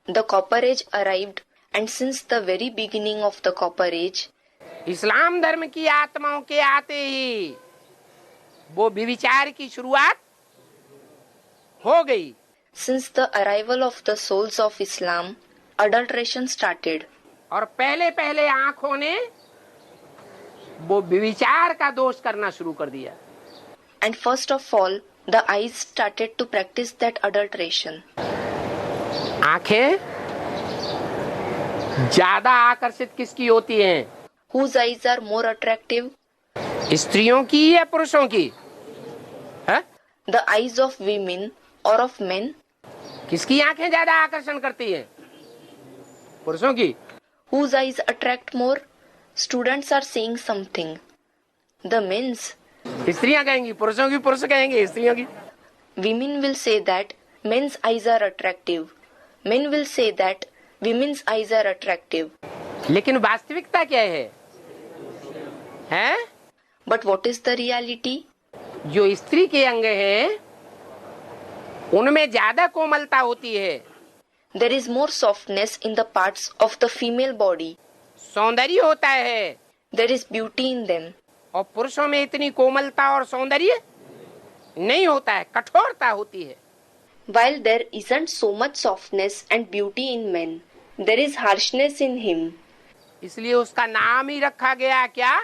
The Copper Age arrived, and since the very beginning of the Copper Age, इस्लाम धर्म की आत्माओं के आते ही वो विविचार की शुरुआत हो गई. since the arrival of the souls of Islam, adulteration started. और पहले पहले आंखों ने वो विचार का दोष करना शुरू कर दिया। And first of all, the eyes started to practice that adulteration. आंखें ज्यादा आकर्षित किसकी होती हैं? Whose eyes are more attractive? स्त्रियों की या पुरुषों की? है? The eyes of women or of men? किसकी आंखें ज्यादा आकर्षण करती हैं? पुरुषों की। Whose eyes attract more? Students are saying something. The men's. स्त्रियां कहेंगी, पुरुषों की पुरुष कहेंगे स्त्रियों की। Women will say that men's eyes are attractive. Men will say that women's eyes are attractive. लेकिन वास्तविकता क्या है? हैं? But what is the reality? जो स्त्री के अंग हैं, उनमें ज्यादा कोमलता होती है। There is more softness in the parts of the female body. सौंदर्य होता है। There is beauty in them. और पुरुषों में इतनी कोमलता और सौंदर्य नहीं होता है, कठोरता होती है। While there isn't so much softness and beauty in men, there is harshness in him. इसलिए उसका नाम ही रखा गया क्या?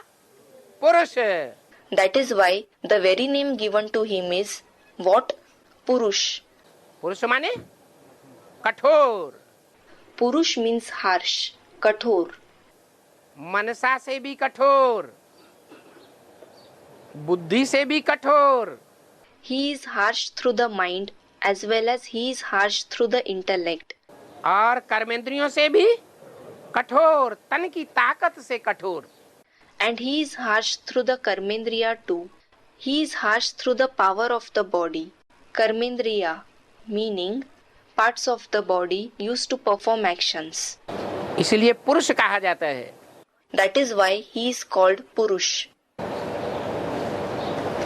पुरुष। That is why the very name given to him is what? Purush. पुरुष माने कठोर। Purush means harsh, kathor. मनसा से भी कठोर, बुद्धि से भी कठोर। He is harsh through the mind as well as he is harsh through the intellect. और कर्मेंद्रियों से भी कठोर, तन की ताकत से कठोर। And he is harsh through the karmendriya too. He is harsh through the power of the body. Karmendriya, meaning parts of the body used to perform actions. इसलिए पुरुष कहा जाता है। That is why he is called Purush.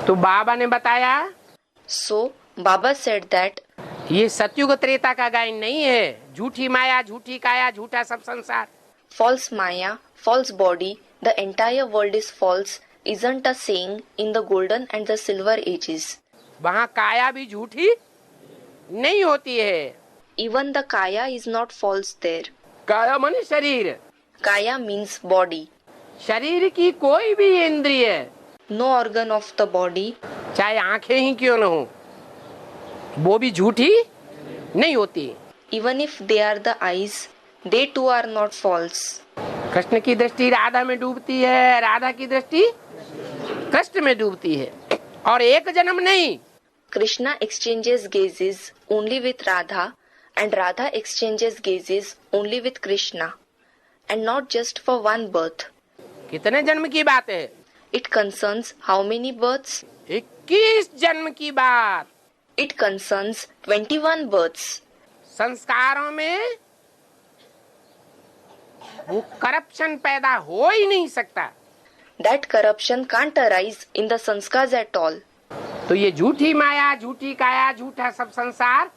तो बाबा ने बताया, So, Baba said that ये सतयुग त्रेता का गायन नहीं है। झूठी माया, झूठी काया, झूठा सब संसार। false Maya, false body, the entire world is false isn't a saying in the golden and the silver ages. वहाँ काया भी झूठी नहीं होती है। Even the Kaya is not false there. काया माने शरीर। Kaya means body. शरीर की कोई भी इंद्रिय, No organ of the body, चाहे आंखें ही क्यों न हो, वो भी झूठी नहीं होती। even if they are the eyes, they too are not false. Krishna की दृष्टि राधा में डूबती है, राधा की दृष्टि कृष्ण में डूबती है, और एक जन्म नहीं। Krishna exchanges gazes only with Radha and Radha exchanges gazes only with Krishna, and not just for one birth. कितने जन्म की बात है? It concerns how many births? 21 जन्म की बात। It concerns 21 births. संस्कारों में वो करप्शन पैदा हो ही नहीं सकता। That corruption can't arise in the sanskars at all. तो ये झूठी माया, झूठी काया, झूठा सब संसार,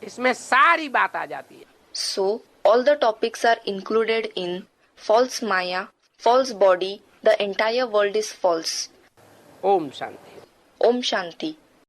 इसमें सारी बात आ जाती है। So, all the topics are included in false Maya, false body, the entire world is false. Om Shanti. Om Shanti.